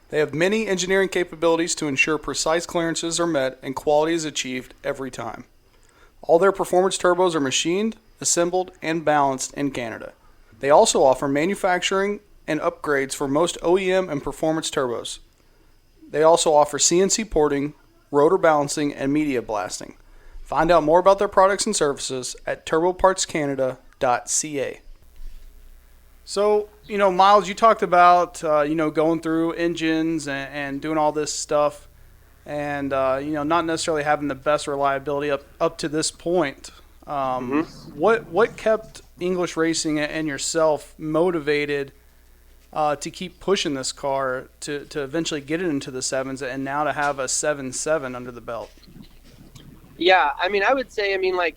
They have many engineering capabilities to ensure precise clearances are met and quality is achieved every time. All their performance turbos are machined, assembled, and balanced in Canada. They also offer manufacturing and upgrades for most OEM and performance turbos. They also offer CNC porting, rotor balancing, and media blasting. Find out more about their products and services at turbopartscanada.ca. So, you know, Myles, you talked about, you know, going through engines and doing all this stuff and, you know, not necessarily having the best reliability up to this point. What kept English Racing and yourself motivated to keep pushing this car to eventually get it into the 7s and now to have a 7.7 under the belt? Yeah, I mean, I would say, like,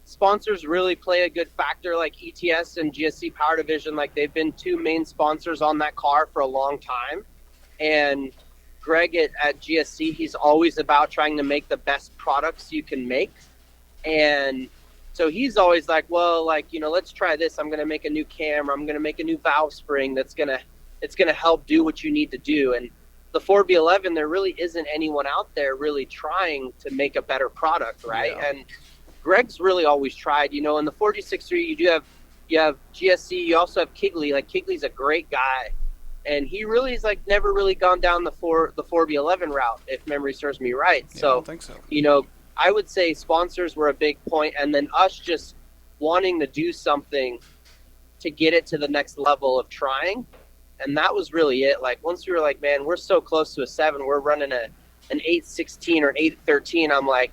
sponsors really play a good factor, like ETS and GSC Power Division. Like, they've been 2 main sponsors on that car for a long time. And Greg at GSC, he's always about trying to make the best products you can make. And so he's always like, well, like, you know, let's try this. I'm going to make a new camera. I'm going to make a new valve spring it's going to help do what you need to do. And the 4B11, there really isn't anyone out there really trying to make a better product, right? Yeah. And Greg's really always tried, you know. In the 4G63, you have GSC, you also have Kigley. Like, Kigley's a great guy, and he really is, like, never really gone down the 4B11 route, if memory serves me right. Yeah, so, I don't think so. You know, I would say sponsors were a big point, and then us just wanting to do something to get it to the next level of trying. And that was really it. Like, once we were like, man, we're so close to a 7, we're running an 8.16 or 8.13. I'm like,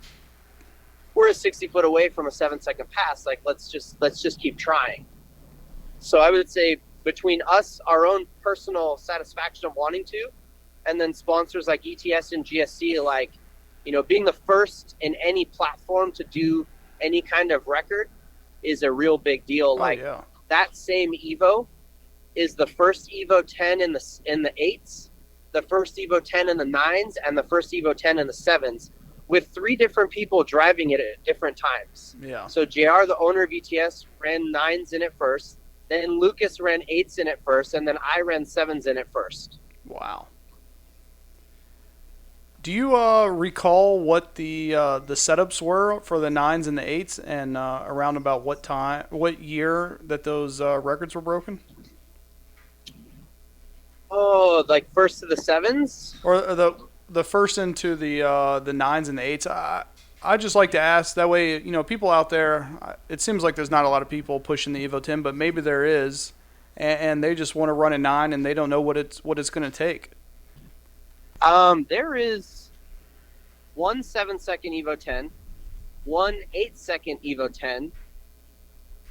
we're a 60 foot away from a 7-second pass. Like, let's just keep trying. So I would say between us, our own personal satisfaction of wanting to, and then sponsors like ETS and GSC, like, you know, being the first in any platform to do any kind of record is a real big deal. Like, yeah. That same Evo is the first Evo 10 in the 8s, the first Evo 10 in the 9s, and the first Evo 10 in the 7s, with 3 different people driving it at different times. Yeah. So JR, the owner of ETS, ran 9s in it first, then Lucas ran 8s in it first, and then I ran 7s in it first. Wow. Do you recall what the setups were for the 9s and the 8s, and around about what year that those records were broken? Oh, like first to the 7s? Or the first into the 9s and the 8s. I just like to ask, that way, you know, people out there, it seems like there's not a lot of people pushing the Evo 10, but maybe there is, and they just want to run a 9 and they don't know what it's going to take. There is 1 7-second Evo 10, 1 8-second Evo 10,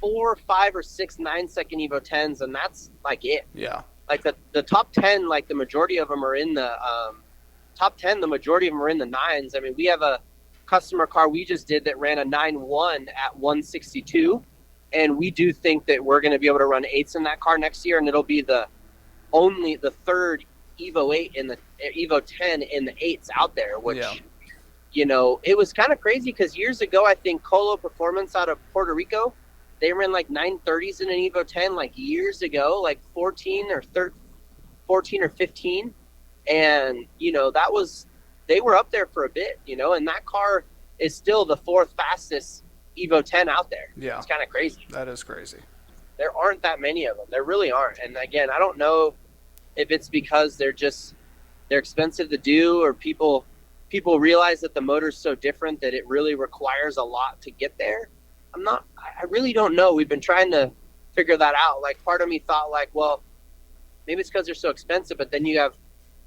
4, 5, or 6 9-second Evo 10s, and that's like it. Yeah. Like the top 10, like the majority of them are in the top 10. The majority of them are in the 9s. I mean, we have a customer car we just did that ran a 9.1 at 162, and we do think that we're going to be able to run 8s in that car next year, and it'll be the third Evo 8 in the Evo 10 in the 8s out there, which, yeah. You know, it was kind of crazy because years ago, I think Colo Performance out of Puerto Rico, they ran like 930s in an Evo 10 like years ago, like 14 or 15. And, you know, they were up there for a bit, you know, and that car is still the 4th fastest Evo 10 out there. Yeah. It's kind of crazy. That is crazy. There aren't that many of them. There really aren't. And again, I don't know if it's because they're expensive to do, or people realize that the motor's so different that it really requires a lot to get there. I really don't know. We've been trying to figure that out. Like, part of me thought, like, well, maybe it's because they're so expensive, but then you have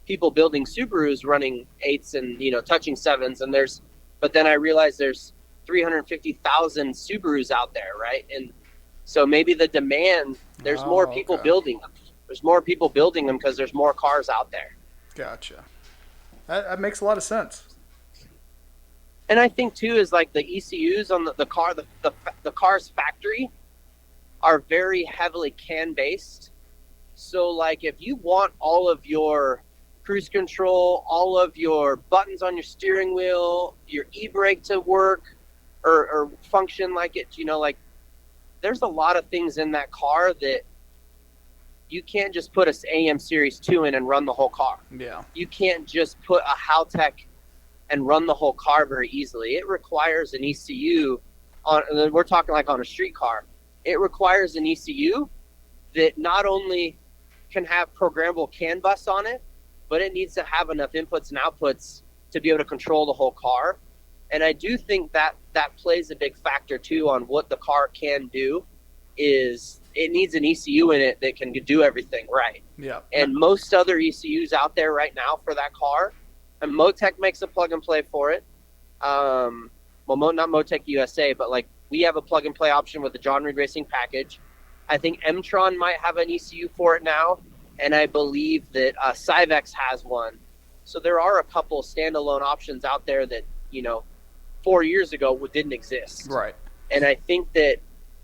people building Subarus running 8s and, you know, touching 7s, and but then I realized there's 350,000 Subarus out there, right? And so maybe the demand, there's more people building them. There's more people building them because there's more cars out there. Gotcha. That makes a lot of sense. And I think too is like the ECUs on the car, the car's factory are very heavily CAN based. So like if you want all of your cruise control, all of your buttons on your steering wheel, your e-brake to work or function like it, you know, like there's a lot of things in that car that you can't just put a AM Series 2 in and run the whole car. Yeah. You can't just put a Haltech and run the whole car very easily. It requires an ECU we're talking like on a street car. It requires an ECU that not only can have programmable CAN bus on it, but it needs to have enough inputs and outputs to be able to control the whole car. And I do think that plays a big factor too on what the car can do is it needs an ECU in it that can do everything right. Yeah. And most other ECUs out there right now for that car, and Motec makes a plug and play for it. Well, not Motec USA, but like we have a plug and play option with the John Reed Racing package. I think M-Tron might have an ECU for it now, and I believe that Cyvex has one. So there are a couple standalone options out there that, you know, 4 years ago didn't exist. Right. And I think that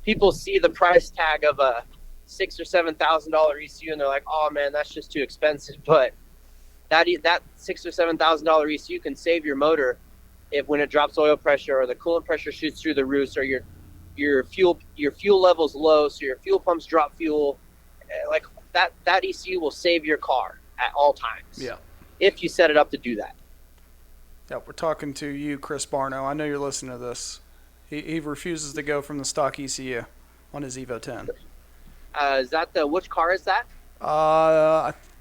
people see the price tag of a $6,000 or $7,000 ECU and they're like, "Oh man, that's just too expensive." But that $6,000 or $7,000 ECU can save your motor if when it drops oil pressure or the coolant pressure shoots through the roof, or your fuel level's low, so your fuel pumps drop fuel. Like that ECU will save your car at all times. Yeah. If you set it up to do that. Yeah, we're talking to you, Chris Barno. I know you're listening to this. He refuses to go from the stock ECU on his Evo 10. Is that which car is that?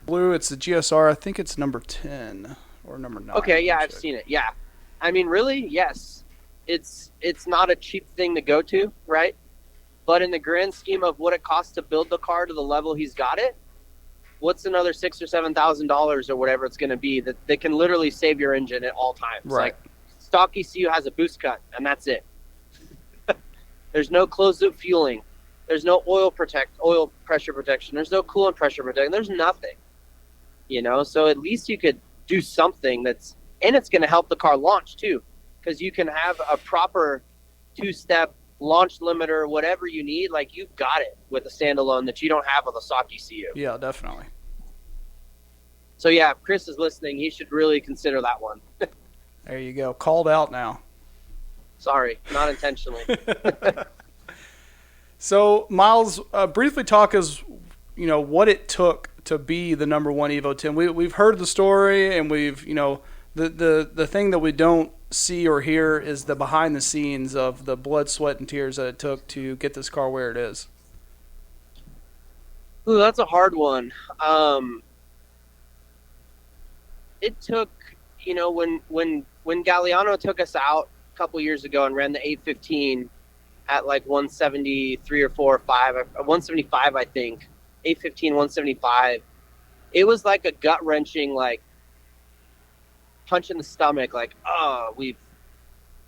Blue. It's the GSR. I think it's number 10 or number 9. Okay, yeah, I've seen it. Yeah, I mean, really, yes. It's not a cheap thing to go to, right? But in the grand scheme of what it costs to build the car to the level he's got it, what's another $6,000 or $7,000 or whatever it's going to be that can literally save your engine at all times? Right. Like stock ECU has a boost cut, and that's it. There's no closed loop fueling. There's no oil pressure protection. There's no coolant pressure protection. There's nothing, you know. So at least you could do something and it's going to help the car launch too, because you can have a proper 2-step launch limiter, whatever you need. Like you've got it with a standalone that you don't have with a stock ECU. Yeah, definitely. So yeah, if Chris is listening, he should really consider that one. There you go. Called out now. Sorry, not intentionally. So, Myles, briefly talk us, you know, what it took to be the number one Evo 10. We've heard the story, and we've, you know, the thing that we don't see or hear is the behind the scenes of the blood, sweat, and tears that it took to get this car where it is. Ooh, that's a hard one. It took, you know, when Galliano took us out a couple years ago and ran the 815 at like 173 or 4 or 5, 175, I think, 815, 175. It was like a gut wrenching, like punch in the stomach. Like, oh,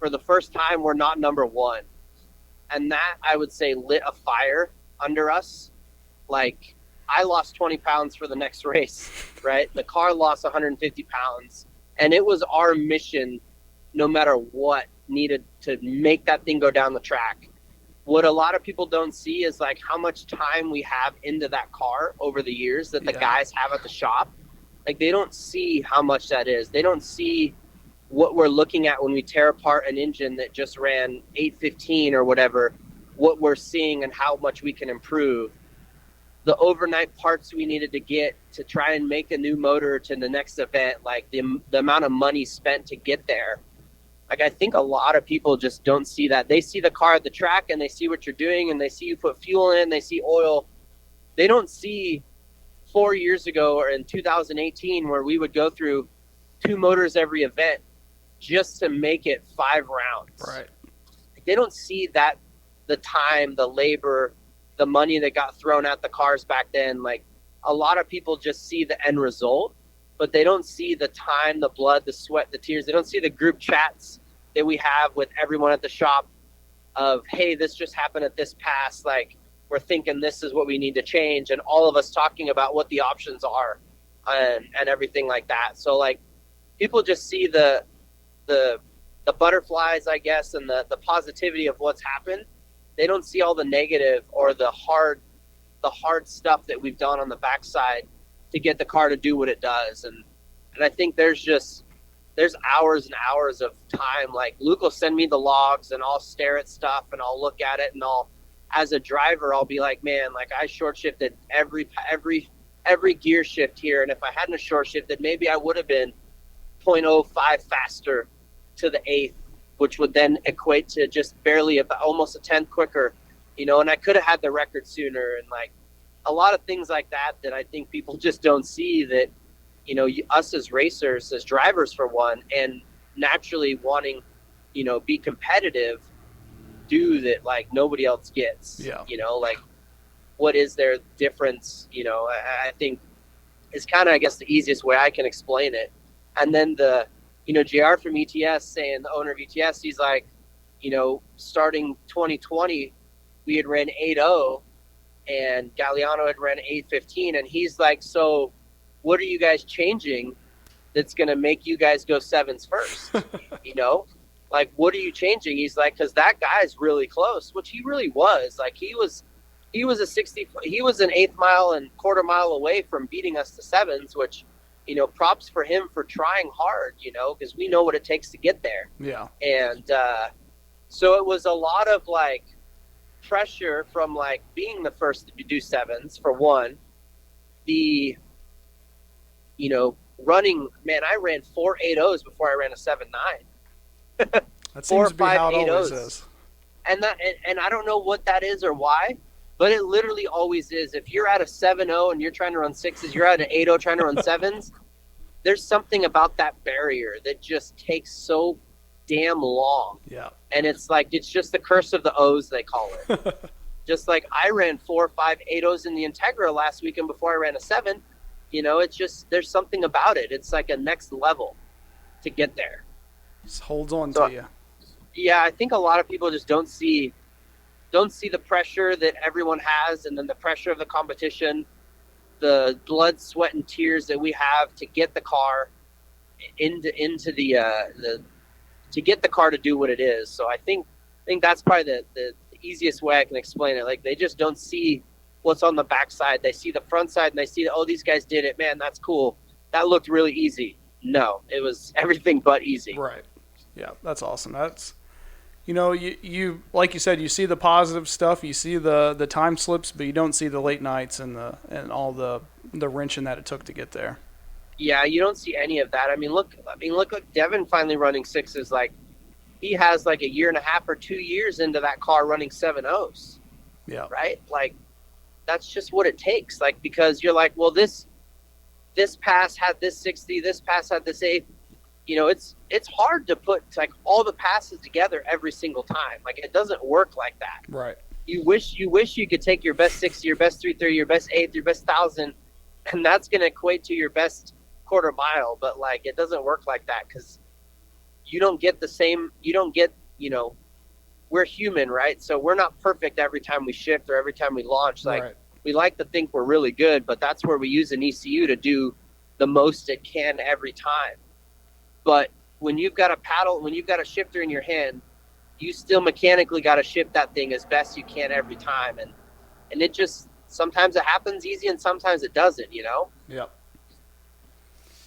for the first time, we're not number one. And that, I would say, lit a fire under us. Like, I lost 20 pounds for the next race, right? The car lost 150 pounds. And it was our mission, no matter what, needed to make that thing go down the track. What a lot of people don't see is like how much time we have into that car over the years that the guys have at the shop. Like they don't see how much that is. They don't see what we're looking at when we tear apart an engine that just ran 815 or whatever, what we're seeing and how much we can improve. The overnight parts we needed to get to try and make a new motor to the next event, like the amount of money spent to get there. Like, I think a lot of people just don't see that. They see the car at the track and they see what you're doing and they see you put fuel in, they see oil. They don't see 4 years ago or in 2018 where we would go through 2 motors every event just to make it 5 rounds. Right. They don't see that, the time, the labor, the money that got thrown at the cars back then. Like, a lot of people just see the end result, but they don't see the time, the blood, the sweat, the tears. They don't see the group chats that we have with everyone at the shop of, hey, this just happened at this pass. Like, we're thinking this is what we need to change, and all of us talking about what the options are and everything like that. So, like, people just see the butterflies, I guess, and the positivity of what's happened. They don't see all the negative or the hard stuff that we've done on the backside to get the car to do what it does. And I think there's hours and hours of time. Like, Luke will send me the logs and I'll stare at stuff and I'll look at it, and as a driver, I'll be like, man, like, I short shifted every gear shift here. And if I hadn't short shifted, maybe I would have been 0.05 faster to the eighth, which would then equate to just barely about almost a tenth quicker, and I could have had the record sooner. And, like, a lot of things like that I think people just don't see, that, us as racers, as drivers for one, and naturally wanting, be competitive, do that, like, nobody else gets. Yeah. Like, what is their difference? I think is kind of, I guess, the easiest way I can explain it. And then JR from ETS, saying, the owner of ETS, he's like, starting 2020, we had ran 8.0 and Galliano had ran 8.15. And he's like, so what are you guys changing that's going to make you guys go sevens first? Like, what are you changing? He's like, because that guy's really close, which he really was. Like, he was an eighth mile and quarter mile away from beating us to sevens, which, props for him for trying hard, because we know what it takes to get there. Yeah. And so it was a lot of, like, pressure from, like, being the first to do sevens, for one. Running, man, I ran 4 8.0s before I ran a 7.9. That seems to be how it always is. And I don't know what that is or why, but it literally always is. If you're at a 7.0 and you're trying to run sixes, you're at an 8.0 trying to run sevens, there's something about that barrier that just takes so damn long. Yeah. And it's like, it's just the curse of the O's, they call it. Just like I ran 4 or 5 8.0s in the Integra last weekend before I ran a 7. It's just, there's something about it. It's like a next level to get there. Just holds on to you. Yeah, I think a lot of people just don't see the pressure that everyone has, and then the pressure of the competition, the blood, sweat, and tears that we have to get the car into the to get the car to do what it is. So I think that's probably the easiest way I can explain it. Like, they just don't see what's on the backside. They see the front side and they see, oh, these guys did it. Man, that's cool. That looked really easy. No, it was everything but easy. Right. Yeah, that's awesome. That's, you like you said, you see the positive stuff, you see the time slips, but you don't see the late nights and all the wrenching that it took to get there. Yeah, you don't see any of that. I mean, look at Devin finally running sixes. Like, he has like a year and a half or 2 years into that car running 7.0s. Yeah. Right? Like, that's just what it takes. Like, because you're like, well, this pass had this 60, this pass had this 8. It's hard to put, like, all the passes together every single time. Like, it doesn't work like that. Right. You wish you could take your best 60, your best 330, your best 8, your best 1,000, and that's going to equate to your best quarter mile. But, like, it doesn't work like that, because you don't get the same. You don't get, we're human, right? So we're not perfect every time we shift or every time we launch. Like, right. We like to think we're really good, but that's where we use an ECU to do the most it can every time. But when you've got a paddle, when you've got a shifter in your hand, you still mechanically got to shift that thing as best you can every time. And it just, sometimes it happens easy and sometimes it doesn't, Yep.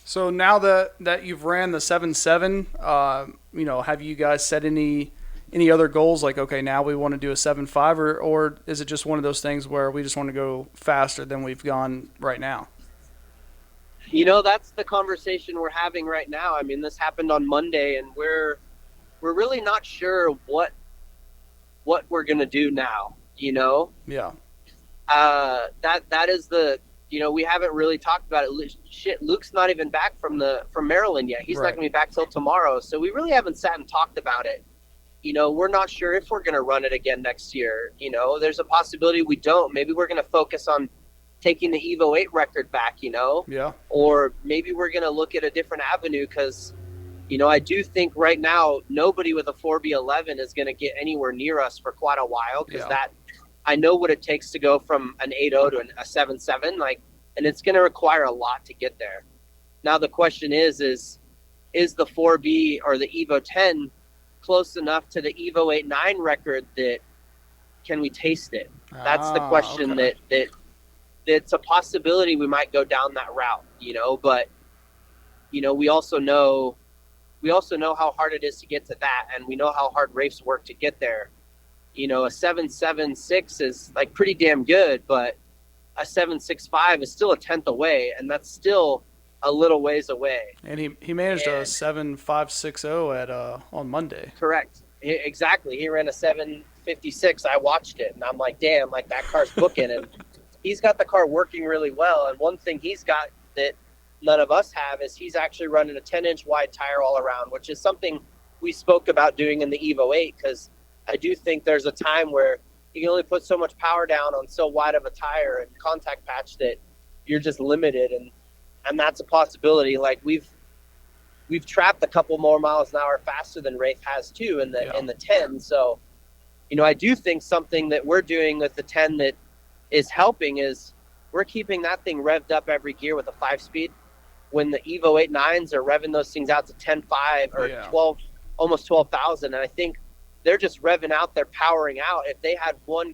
So now that you've ran the 7.7, have you guys set any other goals? Like, okay, now we want to do a 7.5, or is it just one of those things where we just want to go faster than we've gone right now? That's the conversation we're having right now. I mean, this happened on Monday, and we're really not sure what we're going to do now, Yeah. That is the, we haven't really talked about it. Shit, Luke's not even back from Maryland yet. He's not going to be back till tomorrow. So we really haven't sat and talked about it. we're not sure if we're going to run it again next year. There's a possibility we don't. Maybe we're going to focus on taking the Evo 8 record back, Yeah. or maybe we're going to look at a different avenue because, I do think right now nobody with a 4B11 is going to get anywhere near us for quite a while because I know what it takes to go from an 8.0 to a 7.7, and it's going to require a lot to get there. Now the question is the 4B or the Evo 10 close enough to the Evo 8.9 record that can we taste it? That's the question. Okay. that it's a possibility we might go down that route, but we also know how hard it is to get to that, and we know how hard Rafe's work to get there. A 7.76 is like pretty damn good, but a 7.65 is still a tenth away, and that's still a little ways away. And he managed a 7.560 at on Monday. Correct. Exactly. He ran a 7.56. I watched it, and I'm like, damn, like that car's booking, and he's got the car working really well. And one thing he's got that none of us have is he's actually running a 10-inch wide tire all around, which is something we spoke about doing in the Evo 8, because I do think there's a time where you can only put so much power down on so wide of a tire and contact patch that you're just limited, and that's a possibility. Like we've trapped a couple more miles an hour faster than Rafe has too in the 10. So, I do think something that we're doing with the 10 that is helping is we're keeping that thing revved up every gear with a 5-speed. When the Evo 8.9s are revving those things out to 10.5 or 12, almost 12,000. And I think they're just revving out, they're powering out. If they had one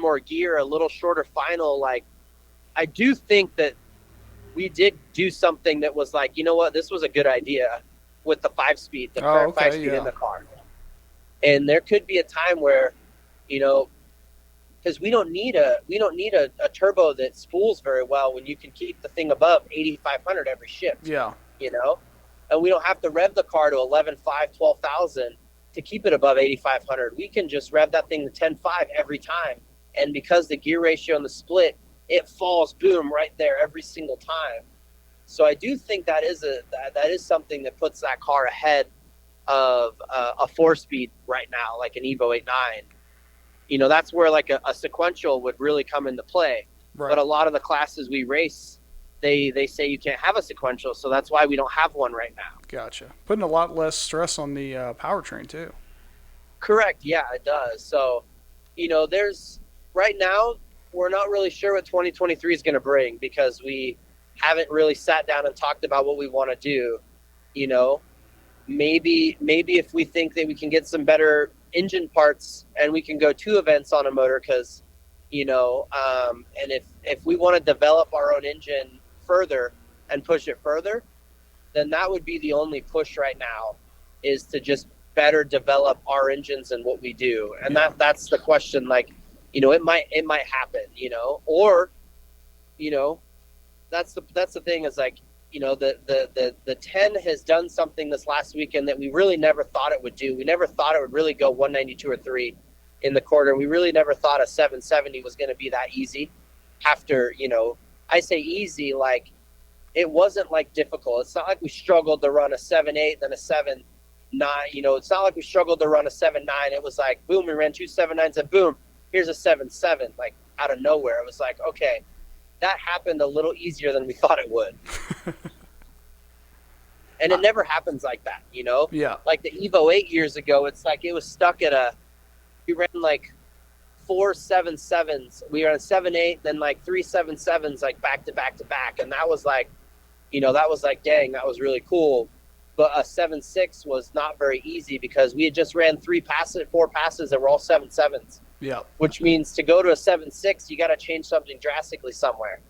more gear, a little shorter final, like I do think that we did do something that was like, this was a good idea with the 5-speed, the current 5-speed in the car. And there could be a time where, because we don't need a turbo that spools very well when you can keep the thing above 8,500 every shift. Yeah. And we don't have to rev the car to 11.5, 12,000 to keep it above 8,500. We can just rev that thing to 10.5 every time. And because the gear ratio and the split, it falls boom right there every single time. So I do think that is something that puts that car ahead of a 4-speed right now, like an Evo 8.9. That's where like a sequential would really come into play. Right. But a lot of the classes we race, they say you can't have a sequential, so that's why we don't have one right now. Gotcha. Putting a lot less stress on the powertrain too. Correct. Yeah, it does. So, there's right now we're not really sure what 2023 is going to bring because we haven't really sat down and talked about what we want to do. Maybe if we think that we can get some better engine parts and we can go 2 events on a motor, because and if we want to develop our own engine further and push it further, then that would be the only push right now, is to just better develop our engines and what we do. And that's the question. Like, it might happen, or that's the thing is like, the 10 has done something this last weekend that we really never thought it would do. We never thought it would really go 192 or 3 in the quarter. We really never thought a 770 was going to be that easy. After, I say easy, like it wasn't like difficult. It's not like we struggled to run a 7.8 then a 7.9. It's not like we struggled to run a 7.9. It was like, boom, we ran 2 7.9s and boom, here's a 7.7, like out of nowhere. It was like, okay, that happened a little easier than we thought it would. And it never happens like that, Yeah. Like the Evo 8 years ago, it's like it was stuck at we ran like 4 7.7s. We ran a 7.8, then like 3 7.7s, like back to back to back. And that was like, dang, that was really cool. But a 7.6 was not very easy because we had just ran 4 passes that were all 7.7s. Yeah. Which means to go to a 7.6, you got to change something drastically somewhere.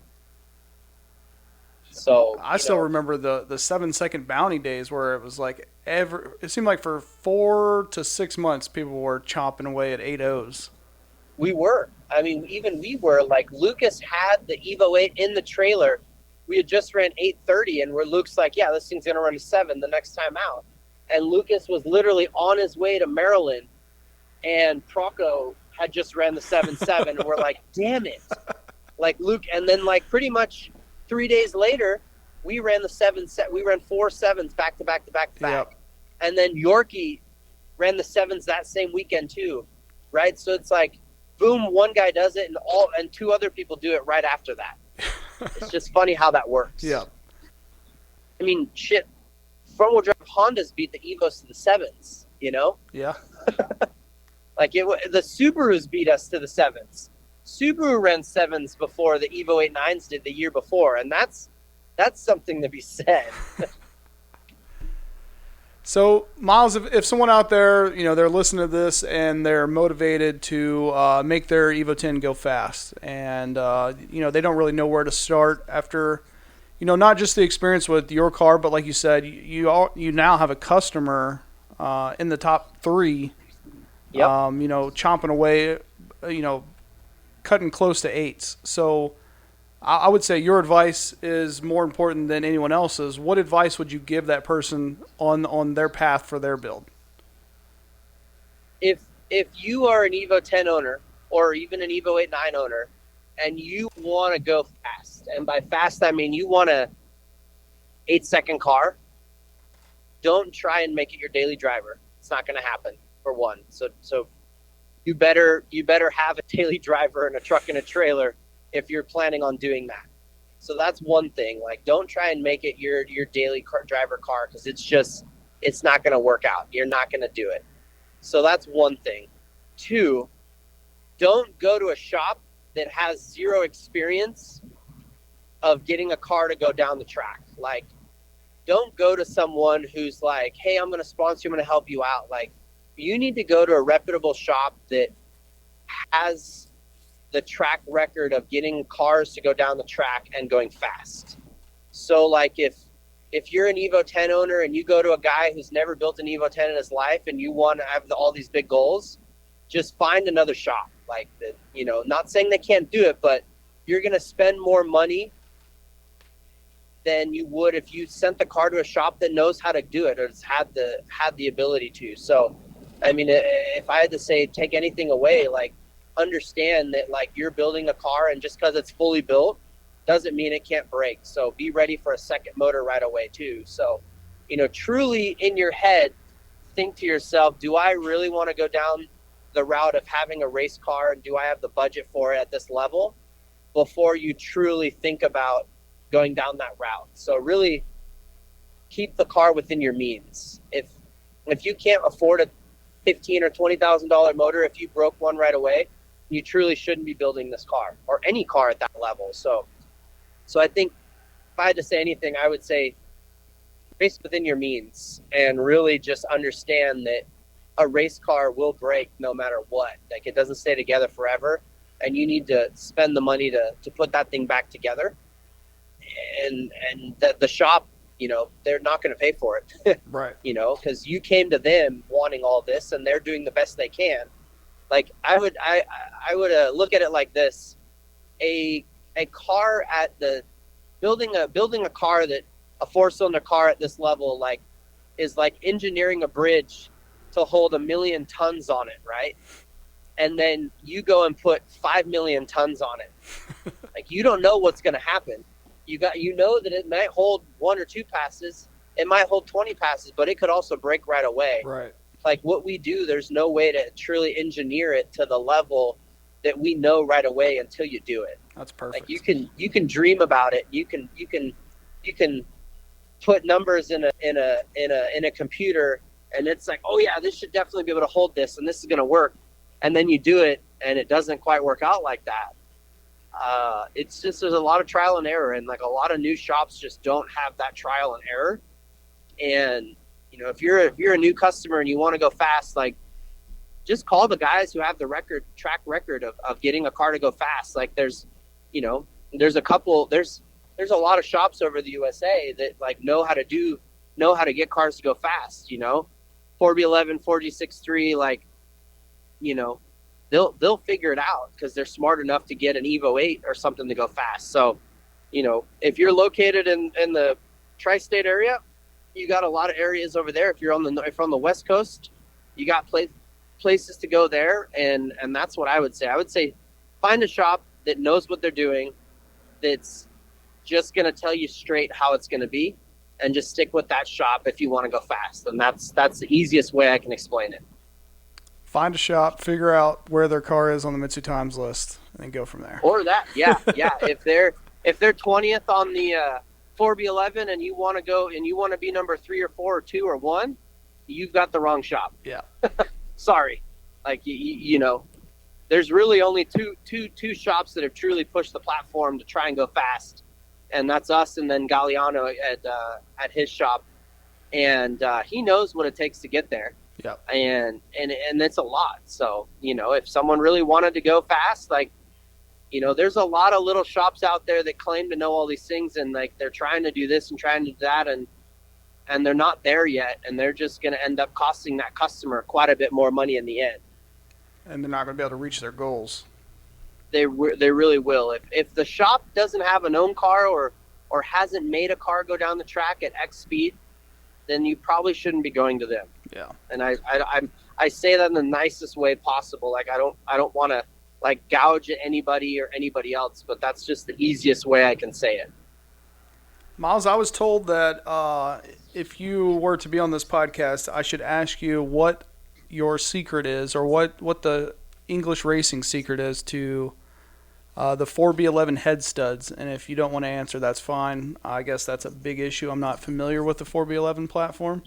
So I still remember the 7-second bounty days where it was like it seemed like for 4 to 6 months people were chomping away at 8.0s. We were. I mean, even we were. Like Lucas had the Evo 8 in the trailer. We had just ran 8.30, and Luke's like, yeah, this thing's gonna run a 7 the next time out. And Lucas was literally on his way to Maryland, and Procco had just ran the 7.7, and we're like, damn it. Like Luke, and then like pretty much 3 days later, we ran the 7. We ran 4 7s back to back to back to back. Yep. And then Yorkie ran the 7s that same weekend too, right? So it's like, boom, one guy does it, and 2 other people do it right after that. It's just funny how that works. Yeah. I mean, shit, front-wheel drive Hondas beat the Evos to the 7s, you know? Yeah. Like, the Subarus beat us to the 7s. Subaru ran 7s before the Evo 8.9s did the year before, and that's something to be said. So, Myles, if someone out there, you know, they're listening to this and they're motivated to make their Evo 10 go fast, and you know, they don't really know where to start after, you know, not just the experience with your car, but like you said, you now have a customer in the top 3. Yep. You know, chomping away, you know, cutting close to 8s. So I would say your advice is more important than anyone else's. What advice would you give that person on their path for their build? If you are an Evo 10 owner or even an Evo 8.9 owner and you want to go fast, and by fast I mean you want a 8-second car, don't try and make it your daily driver. It's not going to happen, for one. So you better have a daily driver and a truck and a trailer if you're planning on doing that. So that's one thing. Like, don't try and make it your daily driver car, because it's not going to work out. You're not going to do it. So that's one thing. 2, don't go to a shop that has 0 experience of getting a car to go down the track. Like, don't go to someone who's like, hey, I'm going to sponsor you, I'm going to help you out. Like, you need to go to a reputable shop that has the track record of getting cars to go down the track and going fast. So like if you're an Evo 10 owner and you go to a guy who's never built an Evo 10 in his life and you want to have all these big goals, just find another shop. Like, that, you know, not saying they can't do it, but you're going to spend more money than you would if you sent the car to a shop that knows how to do it or has had the ability to. So, I mean, if I had to say, take anything away, like, understand that, like, you're building a car, and just because it's fully built doesn't mean it can't break. So be ready for a second motor right away too. So, you know, truly in your head, think to yourself, do I really want to go down the route of having a race car, and do I have the budget for it at this level, before you truly think about going down that route. So really keep the car within your means. If you can't afford a $15,000 or $20,000 motor, if you broke one right away, you truly shouldn't be building this car or any car at that level. So I think if I had to say anything, I would say race within your means, and really just understand that a race car will break no matter what. Like, it doesn't stay together forever, and you need to spend the money to put that thing back together. And the shop, you know, they're not going to pay for it. Right. You know, because you came to them wanting all this, and they're doing the best they can. Like, I would look at it like this: a car at the building a car, that a 4-cylinder car at this level, like, is like engineering a bridge to hold 1 million tons on it, right? And then you go and put 5 million tons on it. Like, you don't know what's going to happen. You know that it might hold 1 or 2 passes, it might hold 20 passes, but it could also break right away. Right. Like, what we do, there's no way to truly engineer it to the level that we know right away until you do it. That's perfect. Like, you can dream about it. You can put numbers in a computer, and it's like, oh yeah, this should definitely be able to hold this, and this is going to work. And then you do it, and it doesn't quite work out like that. It's just, there's a lot of trial and error, and like, a lot of new shops just don't have that trial and error. And, you know, if you're a new customer and you want to go fast, like, just call the guys who have the track record of getting a car to go fast. Like, there's a lot of shops over the USA that, like, know how to get cars to go fast, you know, 4B11, 4G63, like, you know, they'll figure it out, because they're smart enough to get an Evo 8 or something to go fast. So, you know, if you're located in the tri-state area, you got a lot of areas over there. If you're on the West Coast, you got places to go there, and that's what I would say. I would say find a shop that knows what they're doing, that's just going to tell you straight how it's going to be, and just stick with that shop if you want to go fast. And that's the easiest way I can explain it. Find a shop, figure out where their car is on the MitsuTimes list, and then go from there. Or that, yeah. If they're 20th on the 4B11 and you want to go and you want to be number 3 or 4 or 2 or 1, you've got the wrong shop. Yeah. Sorry. Like, you know, there's really only two shops that have truly pushed the platform to try and go fast, and that's us and then Galliano at his shop, and he knows what it takes to get there. Yeah. And it's a lot. So, you know, if someone really wanted to go fast, like, you know, there's a lot of little shops out there that claim to know all these things, and like they're trying to do this and trying to do that, and they're not there yet, and they're just going to end up costing that customer quite a bit more money in the end. And they're not going to be able to reach their goals. They really will. If the shop doesn't have a known car or hasn't made a car go down the track at X speed, then you probably shouldn't be going to them. Yeah. And I say that in the nicest way possible. Like, I don't want to like gouge at anybody or anybody else, but that's just the easiest way I can say it. Myles, I was told that if you were to be on this podcast, I should ask you what your secret is, or what the English racing secret is to the 4B11 head studs. And if you don't want to answer, that's fine. I guess that's a big issue. I'm not familiar with the 4B11 platform.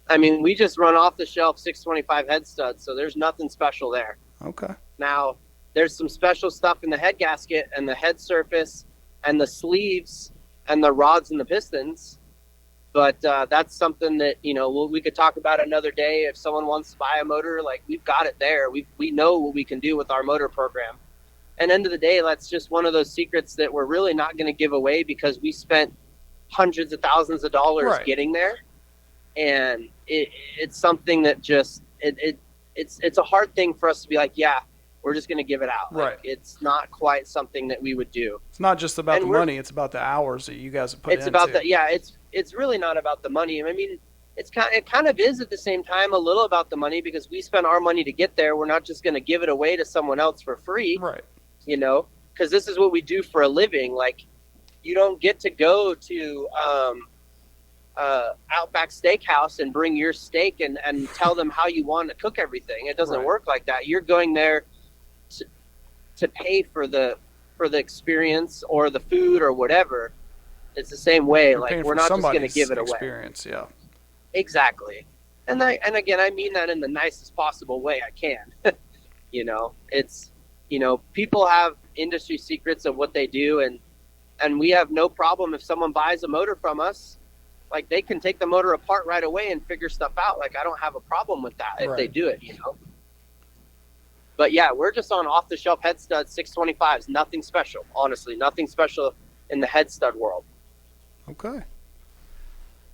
I mean, we just run off the shelf 625 head studs, so there's nothing special there. Okay. Now, there's some special stuff in the head gasket and the head surface and the sleeves and the rods and the pistons, but that's something that, you know, we could talk about another day. If someone wants to buy a motor, like, we've got it there. We know what we can do with our motor program. And end of the day, that's just one of those secrets that we're really not going to give away, because we spent hundreds of thousands of dollars getting there. And it's something that just it's a hard thing for us to be like, yeah, we're just going to give it out. Right. Like, it's not quite something that we would do. It's not just about the money; it's about the hours that you guys have put into. It's about that. Yeah, it's really not about the money. I mean, it kind of is at the same time a little about the money, because we spent our money to get there. We're not just going to give it away to someone else for free. Right. You know, because this is what we do for a living. Like, you don't get to go to Outback Steakhouse and bring your steak and tell them how you want to cook everything. It doesn't work like that. You're going there to pay for the experience or the food or whatever. It's the same way. Like, we're not just going to give it away. Experience, yeah. Exactly. And again, I mean that in the nicest possible way I can. You know, it's, you know, people have industry secrets of what they do, and we have no problem if someone buys a motor from us. Like, they can take the motor apart right away and figure stuff out. Like, I don't have a problem with that if they do it, you know. But yeah, we're just on off-the-shelf head studs, 625s. Nothing special, honestly. Nothing special in the head stud world. Okay.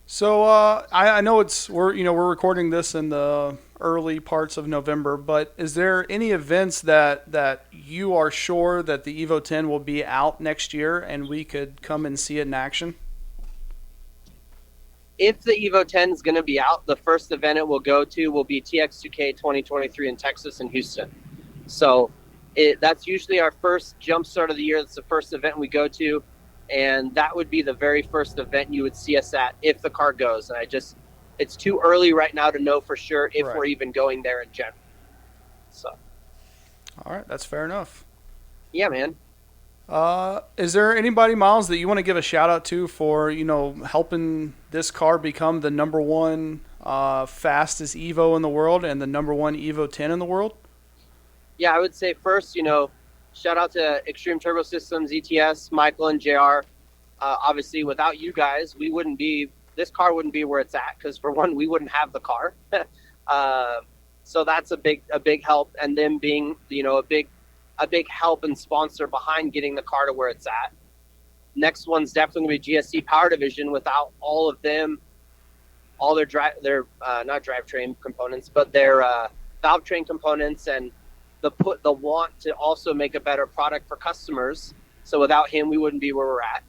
So I know we're recording this in the early parts of November, but is there any events that you are sure that the Evo 10 will be out next year and we could come and see it in action? If the Evo 10 is going to be out, the first event it will go to will be TX2K 2023 in Texas and Houston. So that's usually our first jump start of the year. That's the first event we go to, and that would be the very first event you would see us at if the car goes. And it's too early right now to know for sure if we're even going there in general. So, all right, that's fair enough. Yeah, man. Is there anybody, Myles, that you want to give a shout out to for, you know, helping this car become the number one fastest Evo in the world and the number one Evo 10 in the world? Yeah, I would say first, you know, shout out to Extreme Turbo Systems, ETS, Michael and JR. Obviously, without you guys, this car wouldn't be where it's at, because for one, we wouldn't have the car. So that's a big help, and them being, you know, a big help and sponsor behind getting the car to where it's at. Next one's definitely going to be GSC Power Division. Without all of them, all their not drivetrain components, but their valve train components, and the want to also make a better product for customers. So without him, we wouldn't be where we're at.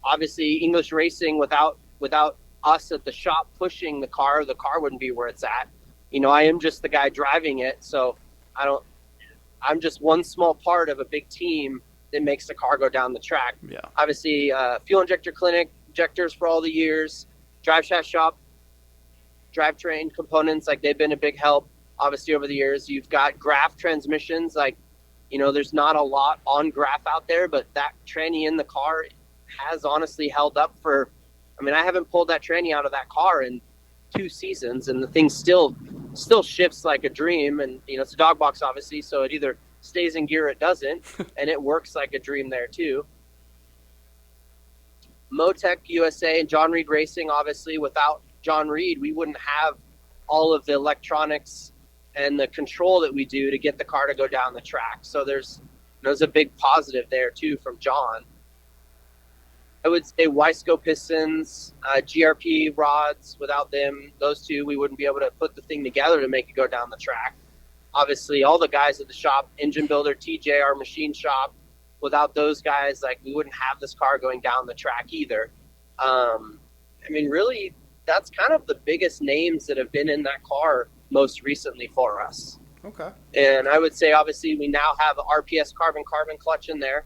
Obviously, English Racing, without us at the shop pushing the car wouldn't be where it's at. You know, I am just the guy driving it, so I'm just one small part of a big team that makes the car go down the track. Yeah. Obviously, fuel injector clinic, injectors for all the years, drive shaft shop, drivetrain components, like they've been a big help, obviously, over the years. You've got graph transmissions, like, there's not a lot on graph out there, but that tranny in the car has honestly held up for, I haven't pulled that tranny out of that car in 2 seasons, and the thing still shifts like a dream. And, it's a dog box, obviously, so it either stays in gear or it doesn't, and it works like a dream there too. Motec USA and John Reed Racing, obviously, without John Reed, we wouldn't have all of the electronics and the control that we do to get the car to go down the track. So there's a big positive there too from John. I would say Wiseco pistons, GRP rods. Without them, those two, we wouldn't be able to put the thing together to make it go down the track. Obviously, all the guys at the shop, engine builder, TJ, our machine shop, without those guys, like, we wouldn't have this car going down the track either. Really, that's kind of the biggest names that have been in that car most recently for us. Okay. And I would say, obviously, we now have an RPS carbon clutch in there.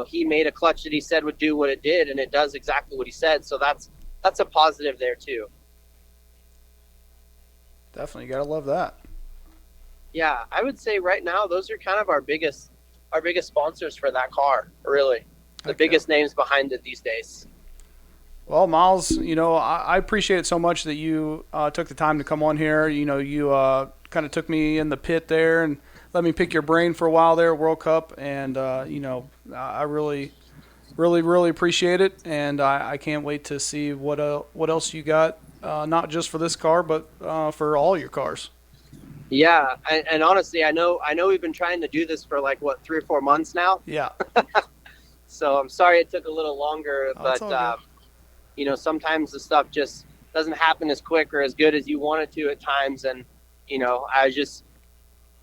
He made a clutch that he said would do what it did, and it does exactly what he said. So that's a positive there too. Definitely, you gotta love that. Yeah, I would say right now those are kind of our biggest sponsors for that car. Really, the biggest names behind it these days. Well, Myles, I appreciate it so much that you took the time to come on here. You kind of took me in the pit there and let me pick your brain for a while there at World Cup, and I really, really, really appreciate it, and I can't wait to see what else you got, not just for this car, but for all your cars. Yeah, and honestly, I know we've been trying to do this for 3 or 4 months now. Yeah. So I'm sorry it took a little longer, but sometimes the stuff just doesn't happen as quick or as good as you want it to at times, and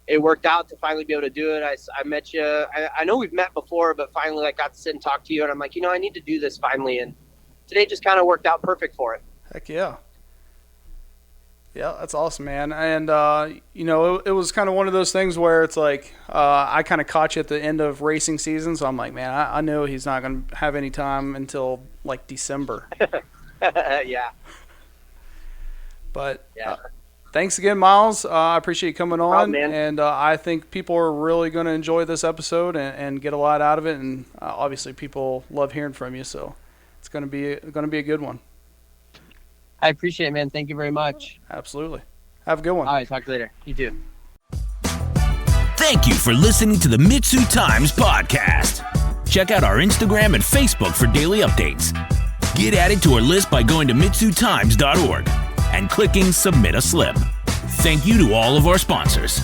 it worked out to finally be able to do it. I met you. I know we've met before, but finally got to sit and talk to you. And I'm like, I need to do this finally. And today just kind of worked out perfect for it. Heck yeah. Yeah, that's awesome, man. And, it was kind of one of those things where it's like I kind of caught you at the end of racing season. So I'm like, man, I know he's not going to have any time until December. Yeah. But yeah. Thanks again, Myles. I appreciate you coming on, problem, man. And I think people are really going to enjoy this episode and get a lot out of it. And obviously, people love hearing from you, so it's going to be a good one. I appreciate it, man. Thank you very much. Absolutely. Have a good one. All right, talk to you later. You too. Thank you for listening to the MitsuTimes podcast. Check out our Instagram and Facebook for daily updates. Get added to our list by going to MitsuTimes.org and clicking Submit a Slip. Thank you to all of our sponsors.